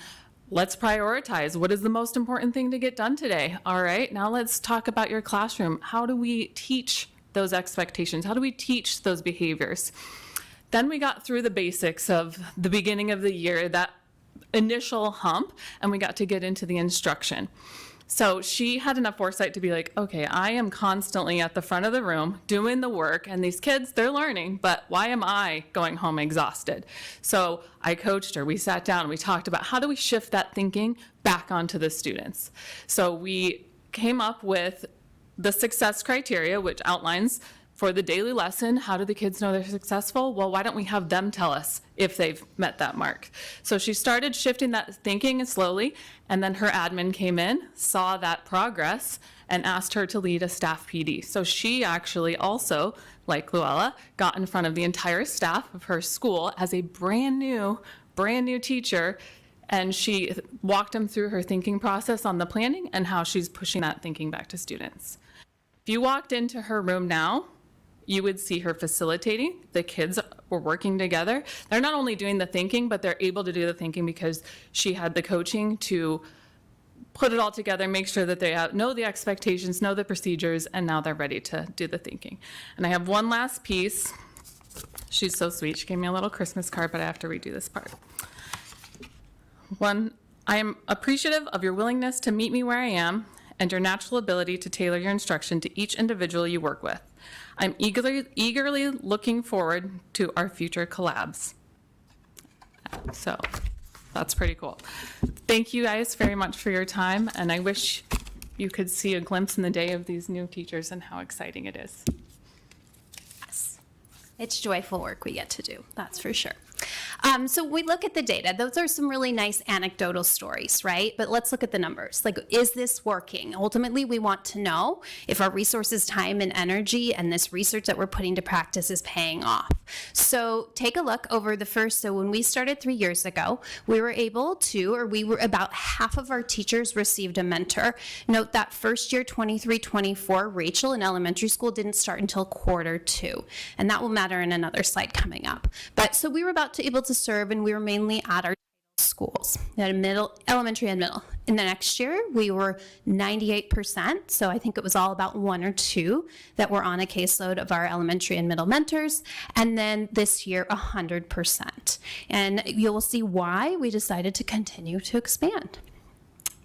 let's prioritize. What is the most important thing to get done today? All right, now let's talk about your classroom. How do we teach those expectations? How do we teach those behaviors? Then we got through the basics of the beginning of the year, that initial hump, and we got to get into the instruction. So she had enough foresight to be like, okay, I am constantly at the front of the room doing the work, and these kids, they're learning, but why am I going home exhausted? So I coached her. We sat down and we talked about how do we shift that thinking back onto the students. So we came up with the success criteria, which outlines for the daily lesson, how do the kids know they're successful? Well, why don't we have them tell us if they've met that mark? So she started shifting that thinking slowly, and then her admin came in, saw that progress, and asked her to lead a staff PD. So she actually also, like Luella, got in front of the entire staff of her school as a brand new teacher, and she walked them through her thinking process on the planning and how she's pushing that thinking back to students. If you walked into her room now, you would see her facilitating. The kids were working together. They're not only doing the thinking, but they're able to do the thinking because she had the coaching to put it all together, make sure that they know the expectations, know the procedures, and now they're ready to do the thinking. And I have one last piece. She's so sweet. She gave me a little Christmas card, but I have to redo this part. One, I am appreciative of your willingness to meet me where I am and your natural ability to tailor your instruction to each individual you work with. I'm eagerly looking forward to our future collabs. So that's pretty cool. Thank you guys very much for your time, and I wish you could see a glimpse in the day of these new teachers and how exciting it is. Yes, it's joyful work we get to do, that's for sure. So we look at the data. Those are some really nice anecdotal stories, right? But let's look at the numbers. Like, is this working? Ultimately, we want to know if our resources, time, and energy and this research that we're putting to practice is paying off. So take a look over the first, so when we started 3 years ago, we were about half of our teachers received a mentor. Note that first year, 23-24, Rachel in elementary school didn't start until Q2, and that will matter in another slide coming up. But so we were able to serve, and we were mainly at our schools, at elementary and middle. In the next year, we were 98%, so I think it was all about 1 or 2 that were on a caseload of our elementary and middle mentors, and then this year, 100%. And you'll see why we decided to continue to expand.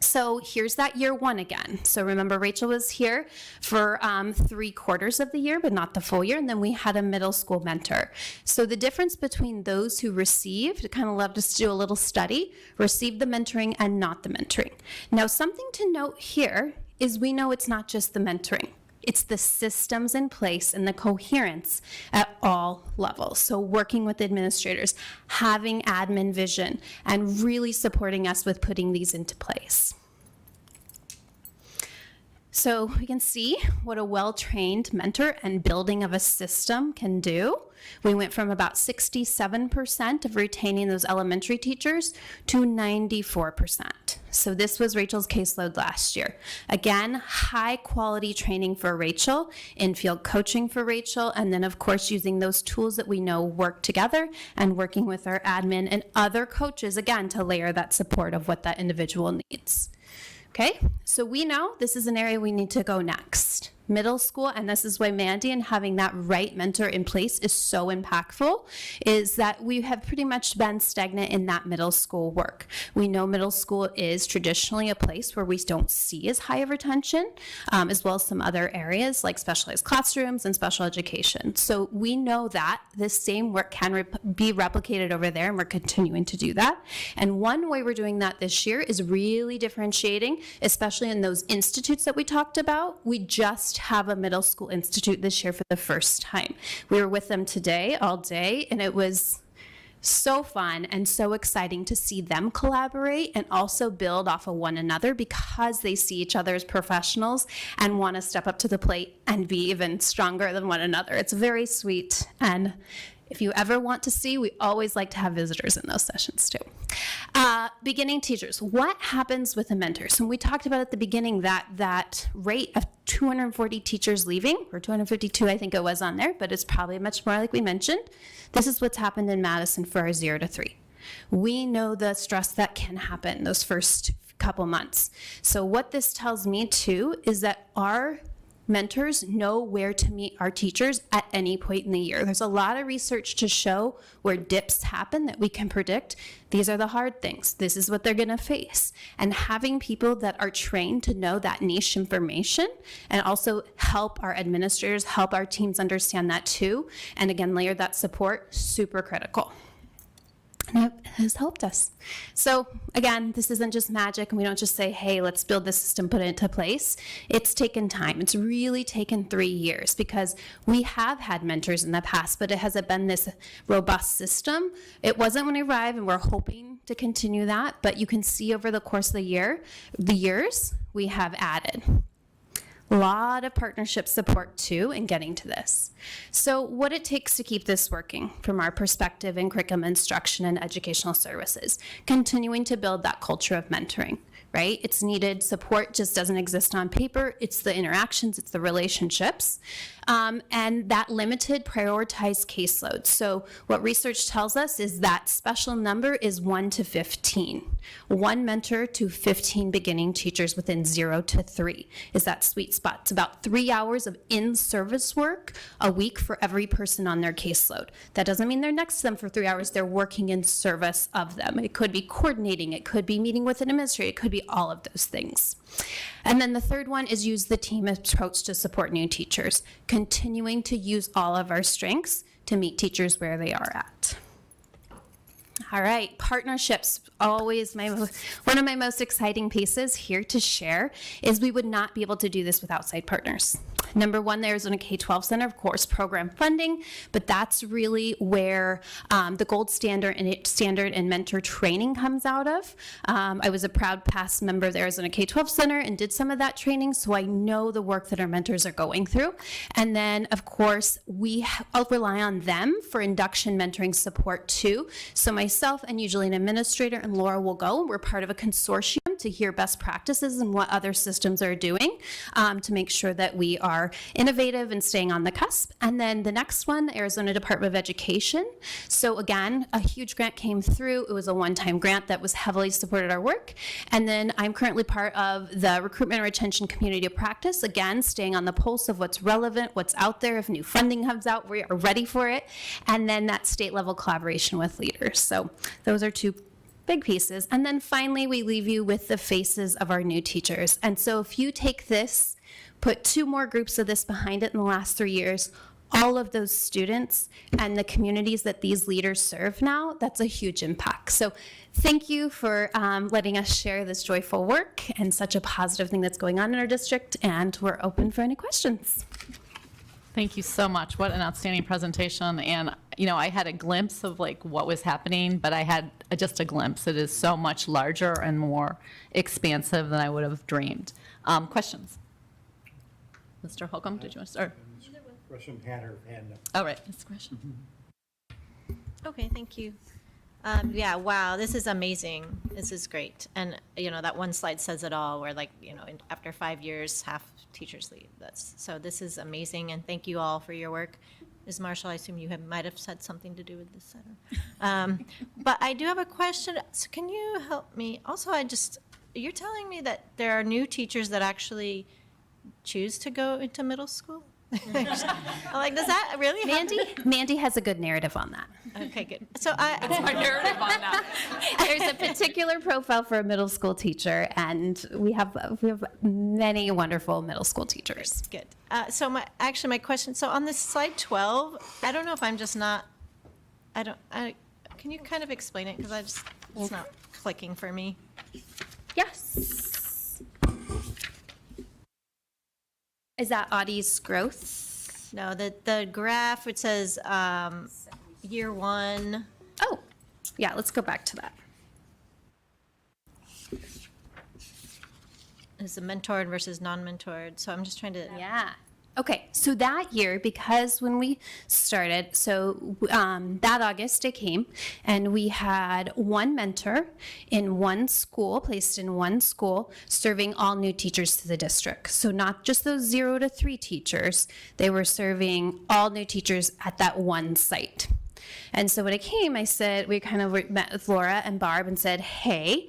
So here's that year one again. So remember, Rachel was here for 3/4 of the year, but not the full year. And then we had a middle school mentor. So the difference between those who received, kind of loved us to do a little study, received the mentoring and not the mentoring. Now, something to note here is we know it's not just the mentoring. It's the systems in place and the coherence at all levels. So working with administrators, having admin vision, and really supporting us with putting these into place. So we can see what a well-trained mentor and building of a system can do. We went from about 67% of retaining those elementary teachers to 94%. So this was Rachel's caseload last year. Again, high quality training for Rachel, in-field coaching for Rachel, and then of course using those tools that we know work together and working with our admin and other coaches, again, to layer that support of what that individual needs. Okay, so we know this is an area we need to go next. Middle school, and this is why Mandy and having that right mentor in place is so impactful, is that we have pretty much been stagnant in that middle school work. We know middle school is traditionally a place where we don't see as high of retention, as well as some other areas like specialized classrooms and special education. So we know that this same work can be replicated over there, and we're continuing to do that. And one way we're doing that this year is really differentiating, especially in those institutes that we talked about. We just have a middle school institute this year for the first time. We were with them today, all day, and it was so fun and so exciting to see them collaborate and also build off of one another because they see each other as professionals and want to step up to the plate and be even stronger than one another. It's very sweet, and if you ever want to see, we always like to have visitors in those sessions too. Beginning teachers, what happens with a mentor? So we talked about at the beginning that rate of 240 teachers leaving, or 252 I think it was on there, but it's probably much more like we mentioned. This is what's happened in Madison for our 0 to 3. We know the stress that can happen those first couple months. So what this tells me too is that our mentors know where to meet our teachers at any point in the year. There's a lot of research to show where dips happen that we can predict. These are the hard things. This is what they're going to face. And having people that are trained to know that niche information and also help our administrators, help our teams understand that too, and again, layer that support, super critical. And it has helped us. So again, this isn't just magic, and we don't just say, hey, let's build this system, put it into place. It's taken time. It's really taken 3 years because we have had mentors in the past, but it hasn't been this robust system. It wasn't when we arrived, and we're hoping to continue that, but you can see over the course of the years, we have added. A lot of partnership support too in getting to this. So what it takes to keep this working from our perspective in curriculum instruction and educational services, continuing to build that culture of mentoring, right? It's needed. Support just doesn't exist on paper. It's the interactions, it's the relationships, and that limited prioritized caseload. So what research tells us is that special number is 1 to 15. 1 mentor to 15 beginning teachers within 0 to 3 is that sweet spot. It's about 3 hours of in-service work a week for every person on their caseload. That doesn't mean they're next to them for 3 hours. They're working in service of them. It could be coordinating. It could be meeting with an administrator. It could be all of those things. And then the third one is use the team approach to support new teachers, continuing to use all of our strengths to meet teachers where they are at. All right, partnerships, always one of my most exciting pieces here to share is we would not be able to do this with outside partners. Number one, the Arizona K-12 Center, of course, program funding, but that's really where the gold standard and mentor training comes out of. I was a proud past member of the Arizona K-12 Center and did some of that training, so I know the work that our mentors are going through. And then, of course, I'll rely on them for induction mentoring support too. So myself and usually an administrator and Laura will go. We're part of a consortium program to hear best practices and what other systems are doing to make sure that we are innovative and staying on the cusp. And then the next one, Arizona Department of Education. So again, a huge grant came through. It was a one-time grant that was heavily supported our work. And then I'm currently part of the Recruitment and Retention Community of Practice, again, staying on the pulse of what's relevant, what's out there. If new funding comes out, we are ready for it. And then that state level collaboration with leaders. So those are two big pieces. And then finally, we leave you with the faces of our new teachers. And so if you take this, put 2 more groups of this behind it in the last 3 years, all of those students and the communities that these leaders serve now, that's a huge impact. So thank you for letting us share this joyful work and such a positive thing that's going on in our district. And we're open for any questions. Thank you so much. What an outstanding presentation. And, you know, I had a glimpse of like what was happening, but I had just a glimpse. It is so much larger and more expansive than I would have dreamed. Questions? Mr. Holcomb, did you want to start? Gresham had her hand up. All right, Ms. Gresham. Okay, thank you. Yeah, wow, this is amazing. This is great. And, you know, that one slide says it all, where like, you know, after 5 years, half teachers leave. So this is amazing, and thank you all for your work. Ms. Marshall, I assume you might have had something to do with this center. But I do have a question. So can you help me? Also, you're telling me that there are new teachers that actually choose to go into middle school? I'm like, does that really happen? Mandy has a good narrative on that. Okay, good. So That's my narrative on that. There's a particular profile for a middle school teacher, and we have many wonderful middle school teachers. Good. So my question, so on this slide 12, I don't know if I'm just not, can you kind of explain it? Because it's not clicking for me. Yes. Is that Audie's growth? No, the graph, it says year 1. Oh, yeah, let's go back to that. Is the mentored versus non-mentored. So I'm just trying to. Yeah. Okay, so that year, because when we started, so that August it came, and we had one mentor in one school, placed in one school, serving all new teachers to the district. So not just those 0 to 3 teachers, they were serving all new teachers at that one site. And so when it came, I said, we kind of met with Laura and Barb and said, hey,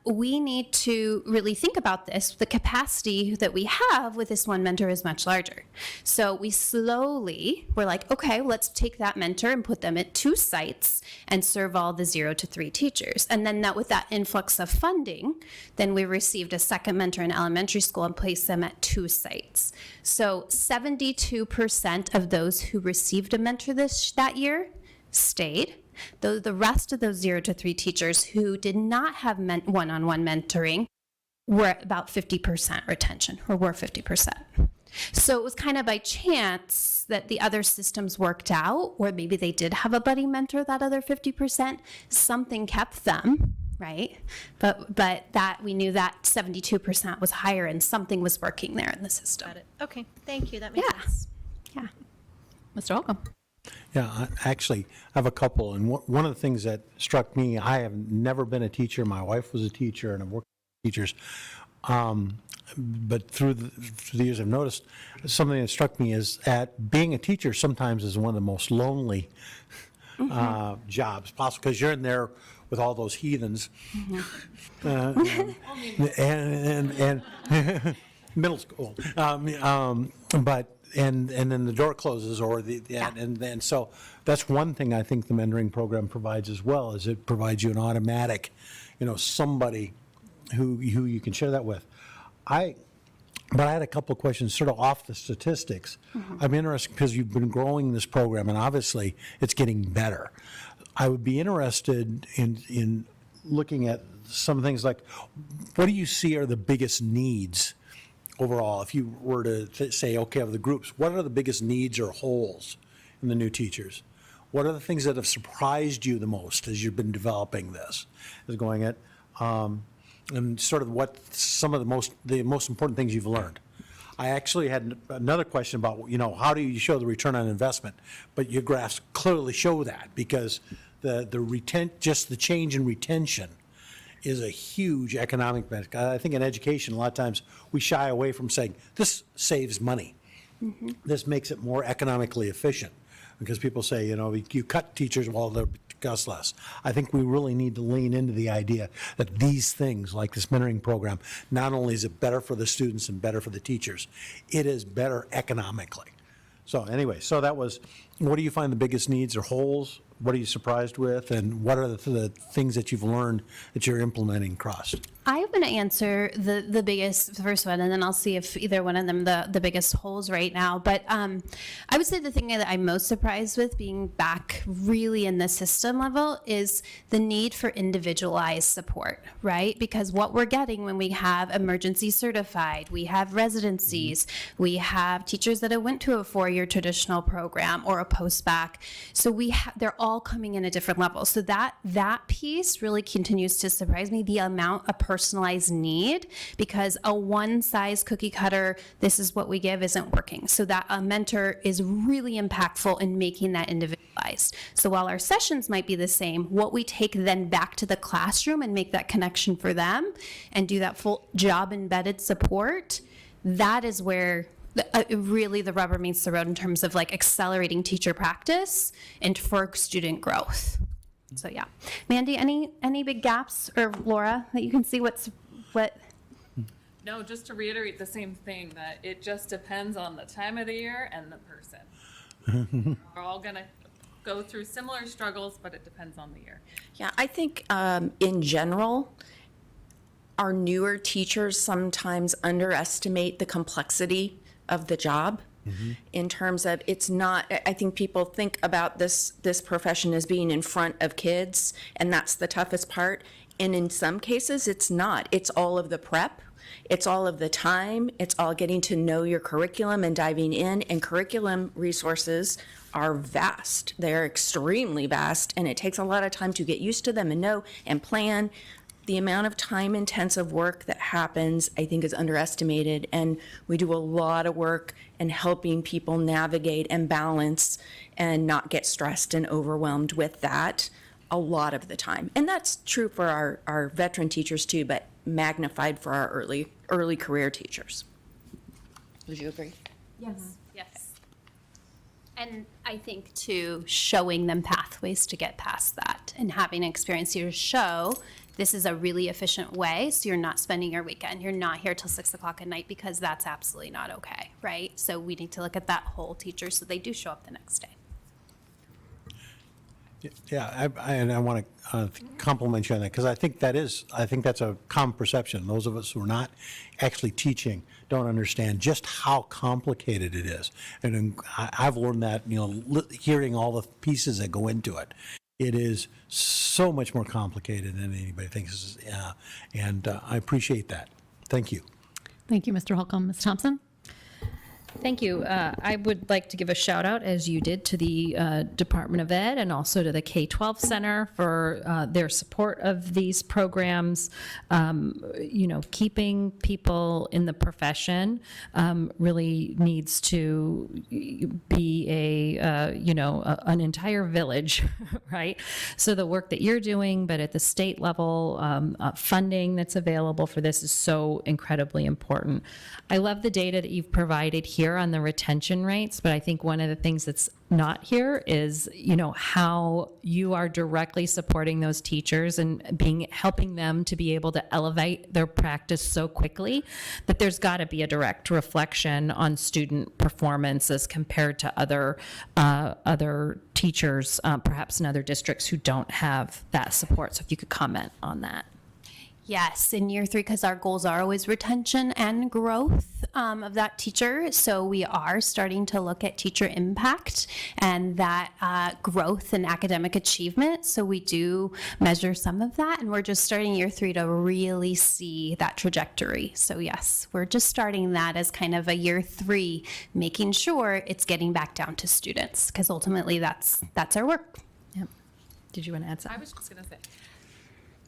we need to really think about this. The capacity that we have with this one mentor is much larger. So we slowly were like, okay, let's take that mentor and put them at 2 sites and serve all the 0 to 3 teachers. And then with that influx of funding, then we received a second mentor in elementary school and placed them at 2 sites. So 72% of those who received a mentor that year stayed. Though the rest of those 0 to 3 teachers who did not have one-on-one mentoring were about 50% retention, or were 50%. So it was kind of by chance that the other systems worked out, or maybe they did have a buddy mentor, that other 50%. Something kept them, right? But that we knew that 72% was higher and something was working there in the system. Got it. Okay, thank you. That makes sense. Yeah. Mr. Holcomb. Yeah, actually, I have a couple, and one of the things that struck me, I have never been a teacher. My wife was a teacher, and I've worked with teachers. But through the years, I've noticed something that struck me is that being a teacher sometimes is one of the most lonely jobs possible, because you're in there with all those heathens, and middle school, but. And then the door closes, and so that's one thing I think the mentoring program provides as well, is it provides you an automatic, somebody who you can share that with. But I had a couple of questions sort of off the statistics. I'm interested because you've been growing this program, and obviously it's getting better. I would be interested in looking at some things like, what do you see are the biggest needs overall, if you were to say, okay, of the groups, what are the biggest needs or holes in the new teachers? What are the things that have surprised you the most as you've been developing this, and sort of what some of the most important things you've learned? I actually had another question about, how do you show the return on investment? But your graphs clearly show that, because just the change in retention is a huge economic benefit. I think in education, a lot of times we shy away from saying, this saves money. This makes it more economically efficient, because people say, you know, you cut teachers, well, they'll cost less. I think we really need to lean into the idea that these things, like this mentoring program, not only is it better for the students and better for the teachers, it is better economically. So anyway, so that was, what do you find the biggest needs or holes? What are you surprised with? And what are the things that you've learned that you're implementing across? I'm going to answer the biggest, the first one, and then I'll see if either one of them the biggest holes right now. But I would say the thing that I'm most surprised with being back really in the system level is the need for individualized support, right? Because what we're getting when we have emergency certified, we have residencies, we have teachers that have went to a 4-year traditional program or a post-bac. So they're all coming in at different levels. So that piece really continues to surprise me, the amount of personalized need, because a one size cookie cutter, this is what we give, isn't working. So that a mentor is really impactful in making that individualized. So while our sessions might be the same, what we take then back to the classroom and make that connection for them and do that full job embedded support, that is where really the rubber meets the road in terms of like accelerating teacher practice and for student growth. So yeah. Mandy, any big gaps, or Laura, that you can see what? No, just to reiterate the same thing, that it just depends on the time of the year and the person. We're all gonna go through similar struggles, but it depends on the year. Yeah, I think in general, our newer teachers sometimes underestimate the complexity of the job. In terms of, it's not, I think people think about this profession as being in front of kids, and that's the toughest part. And in some cases, it's not. It's all of the prep. It's all of the time. It's all getting to know your curriculum and diving in. And curriculum resources are vast. They're extremely vast, and it takes a lot of time to get used to them and know and plan. The amount of time-intensive work that happens, I think, is underestimated, and we do a lot of work in helping people navigate and balance and not get stressed and overwhelmed with that a lot of the time. And that's true for our veteran teachers too, but magnified for our early career teachers. Would you agree? Yes. Yes. And I think too, showing them pathways to get past that and having an experience here to show this is a really efficient way, so you're not spending your weekend. You're not here till 6 o'clock at night, because that's absolutely not okay, right? So we need to look at that whole teacher so they do show up the next day. Yeah, I want to compliment you on that, because I think that's a common perception. Those of us who are not actually teaching don't understand just how complicated it is. And I've learned that, hearing all the pieces that go into it. It is so much more complicated than anybody thinks, and I appreciate that. Thank you. Thank you, Mr. Holcomb. Ms. Thompson? Thank you. I would like to give a shout out, as you did, to the Department of Ed and also to the K-12 Center for their support of these programs. Keeping people in the profession really needs to be an entire village, right? So the work that you're doing, but at the state level, funding that's available for this is so incredibly important. I love the data that you've provided here on the retention rates, but I think one of the things that's not here is, how you are directly supporting those teachers and helping them to be able to elevate their practice so quickly that there's got to be a direct reflection on student performance as compared to other teachers, perhaps in other districts who don't have that support. So if you could comment on that. Yes, in year 3, because our goals are always retention and growth of that teacher. So we are starting to look at teacher impact and that growth and academic achievement. So we do measure some of that, and we're just starting year 3 to really see that trajectory. So yes, we're just starting that as kind of a year 3, making sure it's getting back down to students, because ultimately that's our work. Yep. Did you want to add something? I was just going to say,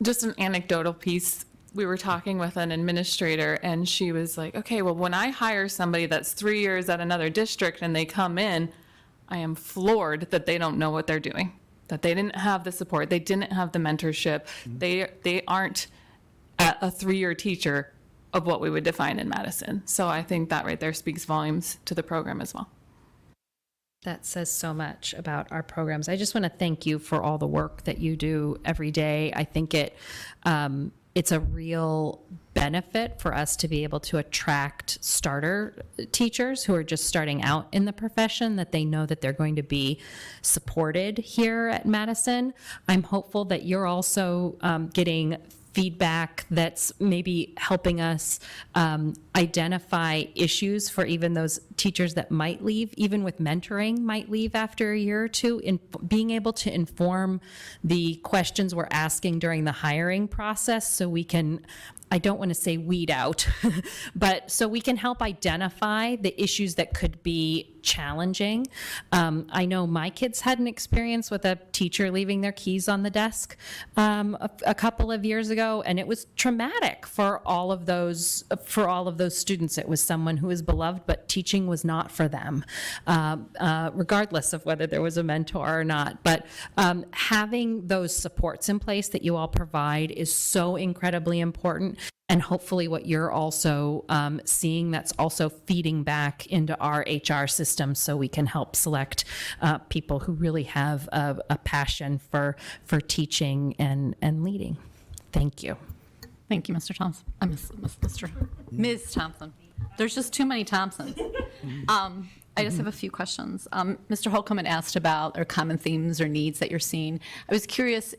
just an anecdotal piece. We were talking with an administrator, and she was like, okay, well, when I hire somebody that's 3 years at another district and they come in, I am floored that they don't know what they're doing, that they didn't have the support, they didn't have the mentorship, they aren't a 3-year teacher of what we would define in Madison. So I think that right there speaks volumes to the program as well. That says so much about our programs. I just want to thank you for all the work that you do every day. I think it's a real benefit for us to be able to attract starter teachers who are just starting out in the profession, that they know that they're going to be supported here at Madison. I'm hopeful that you're also getting feedback that's maybe helping us identify issues for even those teachers that might leave, even with mentoring, might leave after a year or two, in being able to inform the questions we're asking during the hiring process, so we can, I don't want to say weed out, but so we can help identify the issues that could be challenging. I know my kids had an experience with a teacher leaving their keys on the desk a couple of years ago, and it was traumatic for all of those students. It was someone who was beloved, but teaching was not for them, regardless of whether there was a mentor or not. But having those supports in place that you all provide is so incredibly important. And hopefully what you're also seeing, that's also feeding back into our HR system, so we can help select people who really have a passion for teaching and leading. Thank you. Thank you, Mr. Thompson. Ms. Thompson. There's just too many Thompsons. I just have a few questions. Mr. Holcomb had asked about or common themes or needs that you're seeing. I was curious,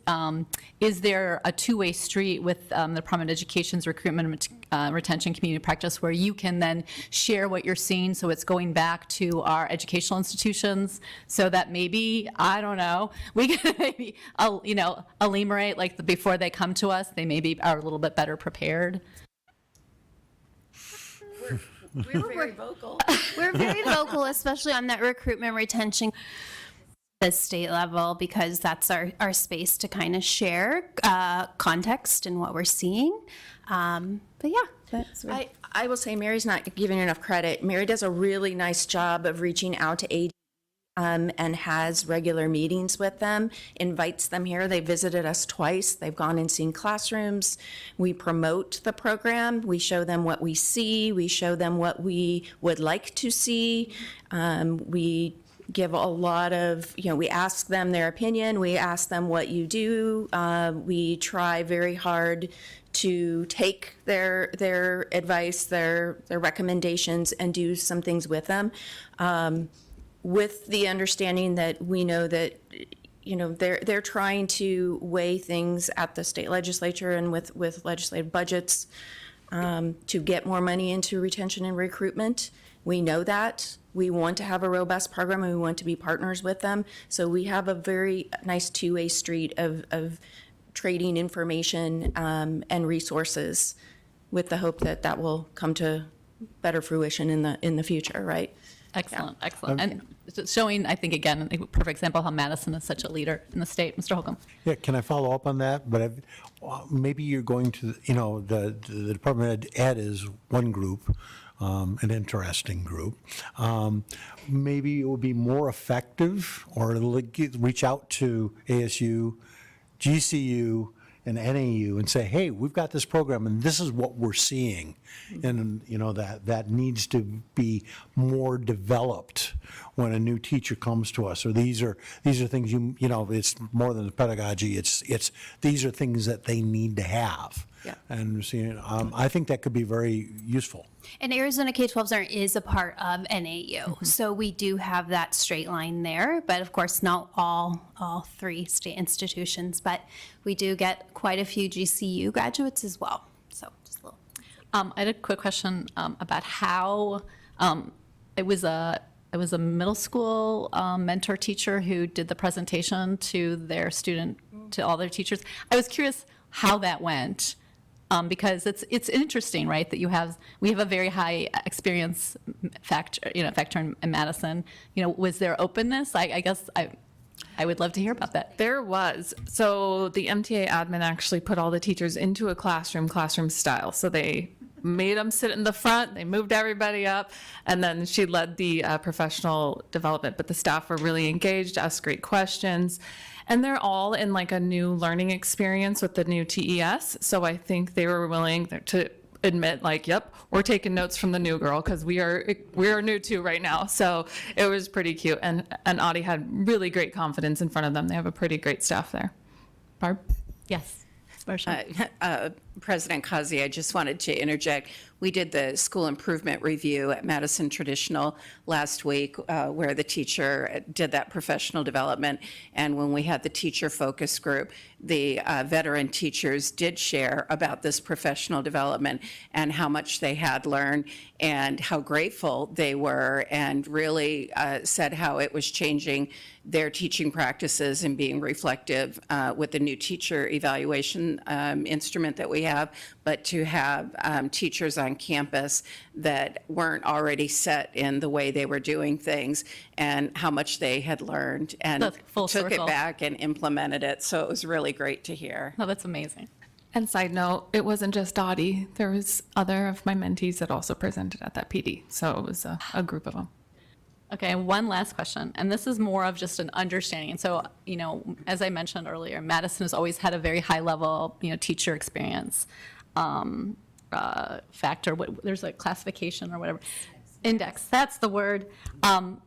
is there a two-way street with the Department of Education's recruitment retention community practice where you can then share what you're seeing, so it's going back to our educational institutions, so that maybe, I don't know, we can maybe, enumerate, like before they come to us, they maybe are a little bit better prepared? We're very vocal. We're very vocal, especially on that recruitment retention at the state level, because that's our space to kind of share context and what we're seeing. But yeah. I will say Mary's not giving enough credit. Mary does a really nice job of reaching out to AD and has regular meetings with them, invites them here. They visited us twice. They've gone and seen classrooms. We promote the program. We show them what we see. We show them what we would like to see. We give a lot of, we ask them their opinion. We ask them what you do. We try very hard to take their advice, their recommendations, and do some things with them. With the understanding that we know that, they're trying to weigh things at the state legislature and with legislative budgets to get more money into retention and recruitment. We know that. We want to have a robust program, and we want to be partners with them. So we have a very nice two-way street of trading information and resources, with the hope that that will come to better fruition in the future, right? Excellent, excellent. And it's showing, I think, again, a perfect example how Madison is such a leader in the state. Mr. Holcomb. Yeah, can I follow up on that? But maybe you're going to, the Department of Ed is one group, an interesting group. Maybe it would be more effective, or reach out to ASU, GCU, and NAU and say, hey, we've got this program and this is what we're seeing. And that needs to be more developed when a new teacher comes to us. Or these are things it's more than the pedagogy. It's these are things that they need to have. Yeah. And I think that could be very useful. And Arizona K-12 Center is a part of NAU, so we do have that straight line there. But of course, not all three state institutions, but we do get quite a few GCU graduates as well. So just a little. I had a quick question about how it was a middle school mentor teacher who did the presentation to all their teachers. I was curious how that went. Because it's interesting, right, that we have a very high experience factor in Madison. Was there openness? I guess I would love to hear about that. There was. So the MTA admin actually put all the teachers into a classroom style. So they made them sit in the front, they moved everybody up, and then she led the professional development. But the staff were really engaged, asked great questions. And they're all in like a new learning experience with the new TES. So I think they were willing to admit like, yep, we're taking notes from the new girl because we are new too right now. So it was pretty cute. And Audie had really great confidence in front of them. They have a pretty great staff there. Barb? Yes. President Kazi, I just wanted to interject. We did the school improvement review at Madison Traditional last week where the teacher did that professional development. And when we had the teacher focus group, the veteran teachers did share about this professional development and how much they had learned and how grateful they were, and really said how it was changing their teaching practices and being reflective with the new teacher evaluation instrument that we have, but to have teachers on campus that weren't already set in the way they were doing things and how much they had learned and That's full took circle. it back and implemented it. So it was really great to hear. No, that's amazing. And side note, it wasn't just Dottie. There was other of my mentees that also presented at that PD. So it was a group of them. Okay, and one last question, and this is more of just an understanding. So, as I mentioned earlier, Madison has always had a very high level, teacher experience factor. There's a classification or whatever. Index, that's the word.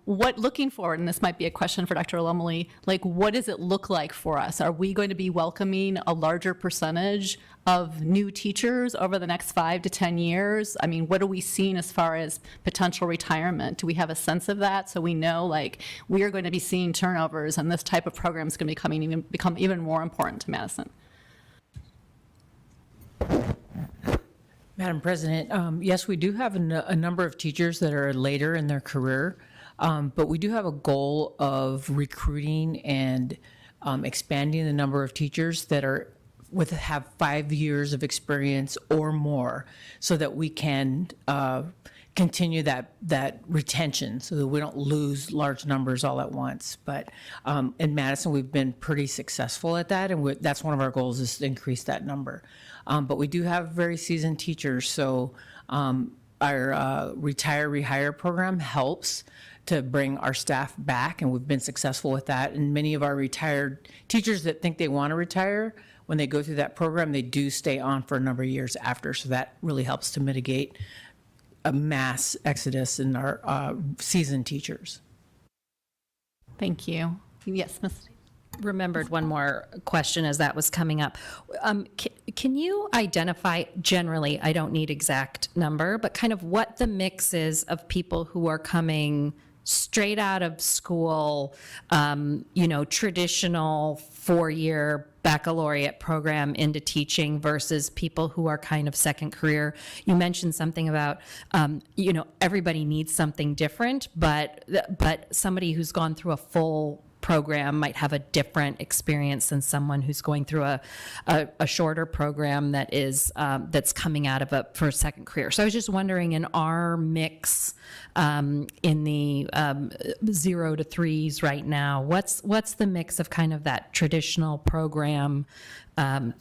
What looking forward, and this might be a question for Dr. Lumley, like what does it look like for us? Are we going to be welcoming a larger percentage of new teachers over the next 5 to 10 years? I mean, what are we seeing as far as potential retirement? Do we have a sense of that so we know like we are going to be seeing turnovers and this type of program is going to become even more important to Madison? Madam President, yes, we do have a number of teachers that are later in their career, but we do have a goal of recruiting and expanding the number of teachers that have 5 years of experience or more, so that we can continue that retention, so that we don't lose large numbers all at once. But in Madison, we've been pretty successful at that, and that's one of our goals, is to increase that number. But we do have very seasoned teachers, so our retire rehire program helps to bring our staff back, and we've been successful with that. And many of our retired teachers that think they want to retire, when they go through that program, they do stay on for a number of years after, so that really helps to mitigate a mass exodus in our seasoned teachers. Thank you. Yes, Ms. Remembered one more question as that was coming up. Can you identify generally, I don't need exact number, but kind of what the mix is of people who are coming straight out of school, traditional 4-year baccalaureate program into teaching versus people who are kind of second career? You mentioned something about, everybody needs something different, but somebody who's gone through a full program might have a different experience than someone who's going through a shorter program that is that's coming out of for a second career. So I was just wondering, in our mix in the 0 to 3s right now, what's the mix of kind of that traditional program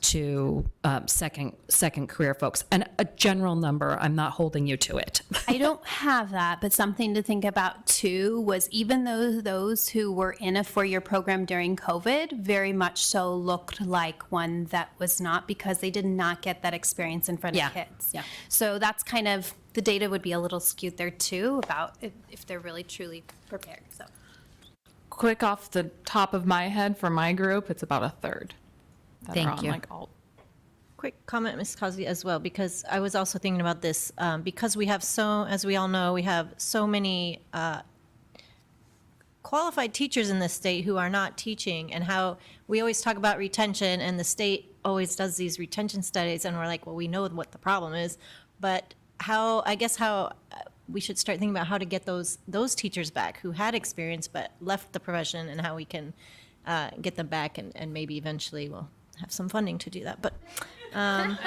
to second career folks? And a general number, I'm not holding you to it. I don't have that, but something to think about too was even though those who were in a 4-year program during COVID very much so looked like one that was not, because they did not get that experience in front of kids. Yeah. So that's kind of, the data would be a little skewed there too about if they're really truly prepared. So Quick off the top of my head, for my group, it's about a third. Thank you. Quick comment, Ms. Cosby, as well, because I was also thinking about this, because we have as we all know, we have so many qualified teachers in this state who are not teaching, and how we always talk about retention, and the state always does these retention studies, and we're like, well, we know what the problem is, but how we should start thinking about how to get those teachers back who had experience but left the profession, and how we can get them back, and maybe eventually we'll have some funding to do that. But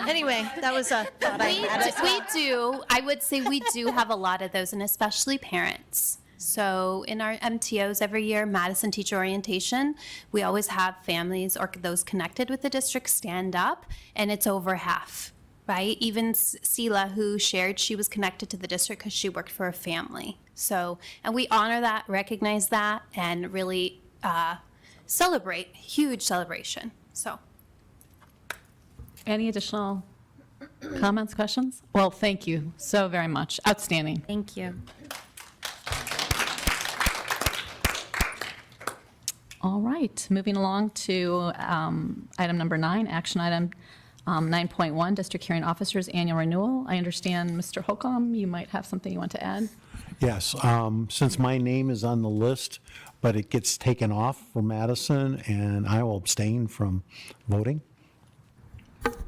anyway, that was a thought I had. we do. I would say we do have a lot of those, and especially parents. So in our MTOs every year, Madison Teacher Orientation, we always have families or those connected with the district stand up, and it's over half, right? Even Sela, who shared she was connected to the district because she worked for a family. So, and we honor that, recognize that, and really celebrate, huge celebration. So Any additional comments, questions? Well, thank you so very much. Outstanding. thank you. All right, moving along to item number 9, action item 9.1, District Hearing Officers Annual Renewal. I understand, Mr. Holcomb, you might have something you want to add? Yes, since my name is on the list, but it gets taken off for Madison, and I will abstain from voting.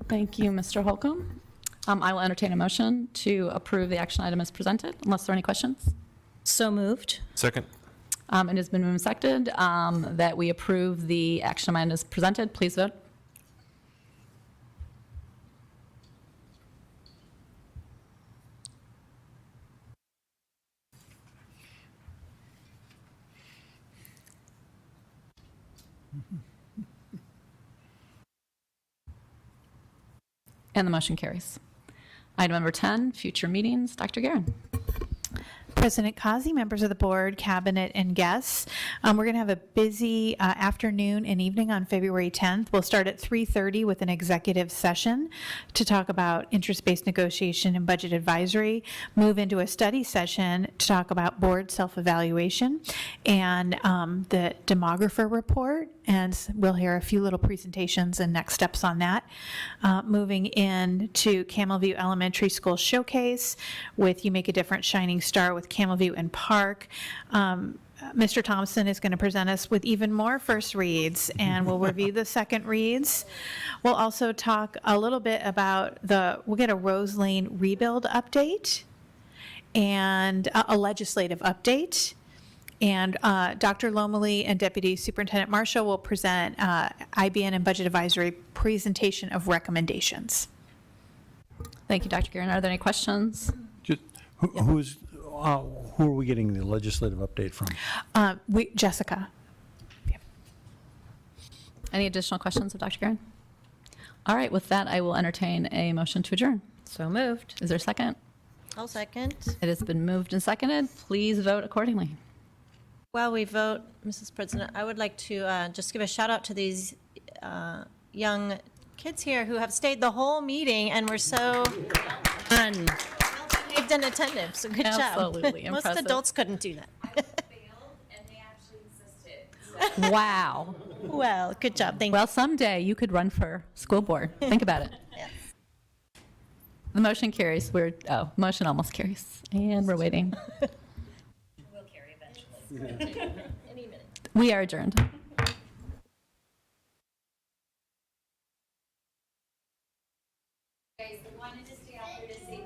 Thank you, Mr. Holcomb. I will entertain a motion to approve the action item as presented, unless there are any questions. So moved. Second. It has been moved and seconded that we approve the action item as presented. Please vote. And the motion carries. Item number 10, future meetings. Dr. Guerin. President Kazi, members of the board, cabinet, and guests. We're going to have a busy afternoon and evening on February 10th. We'll start at 3:30 with an executive session to talk about interest-based negotiation and budget advisory, move into a study session to talk about board self-evaluation and the demographer report, and we'll hear a few little presentations and next steps on that. Moving into Camelview Elementary School Showcase with You Make a Difference Shining Star with Camelview and Park. Mr. Thompson is going to present us with even more first reads, and we'll review the second reads. We'll also talk a little bit about we'll get a Rose Lane rebuild update and a legislative update. And Dr. Lomely and Deputy Superintendent Marshall will present IBN and Budget Advisory presentation of recommendations. Thank you, Dr. Guerin. Are there any questions? Just, who are we getting the legislative update from? Jessica. Any additional questions of Dr. Guerin? All right, with that, I will entertain a motion to adjourn. So moved. Is there a second? I'll second. It has been moved and seconded. Please vote accordingly. While we vote, Mrs. President, I would like to just give a shout out to these young kids here who have stayed the whole meeting and were so Fun. behaved in attendance. So good Absolutely job. Most impressive. adults couldn't do that. Wow. Well, good job. Thank Well, someday you could run for school board. Think about it. Yes. The motion carries. Motion almost carries. And we're waiting. We'll carry eventually. Any minute. We are adjourned. Guys, wanted to stay out there to say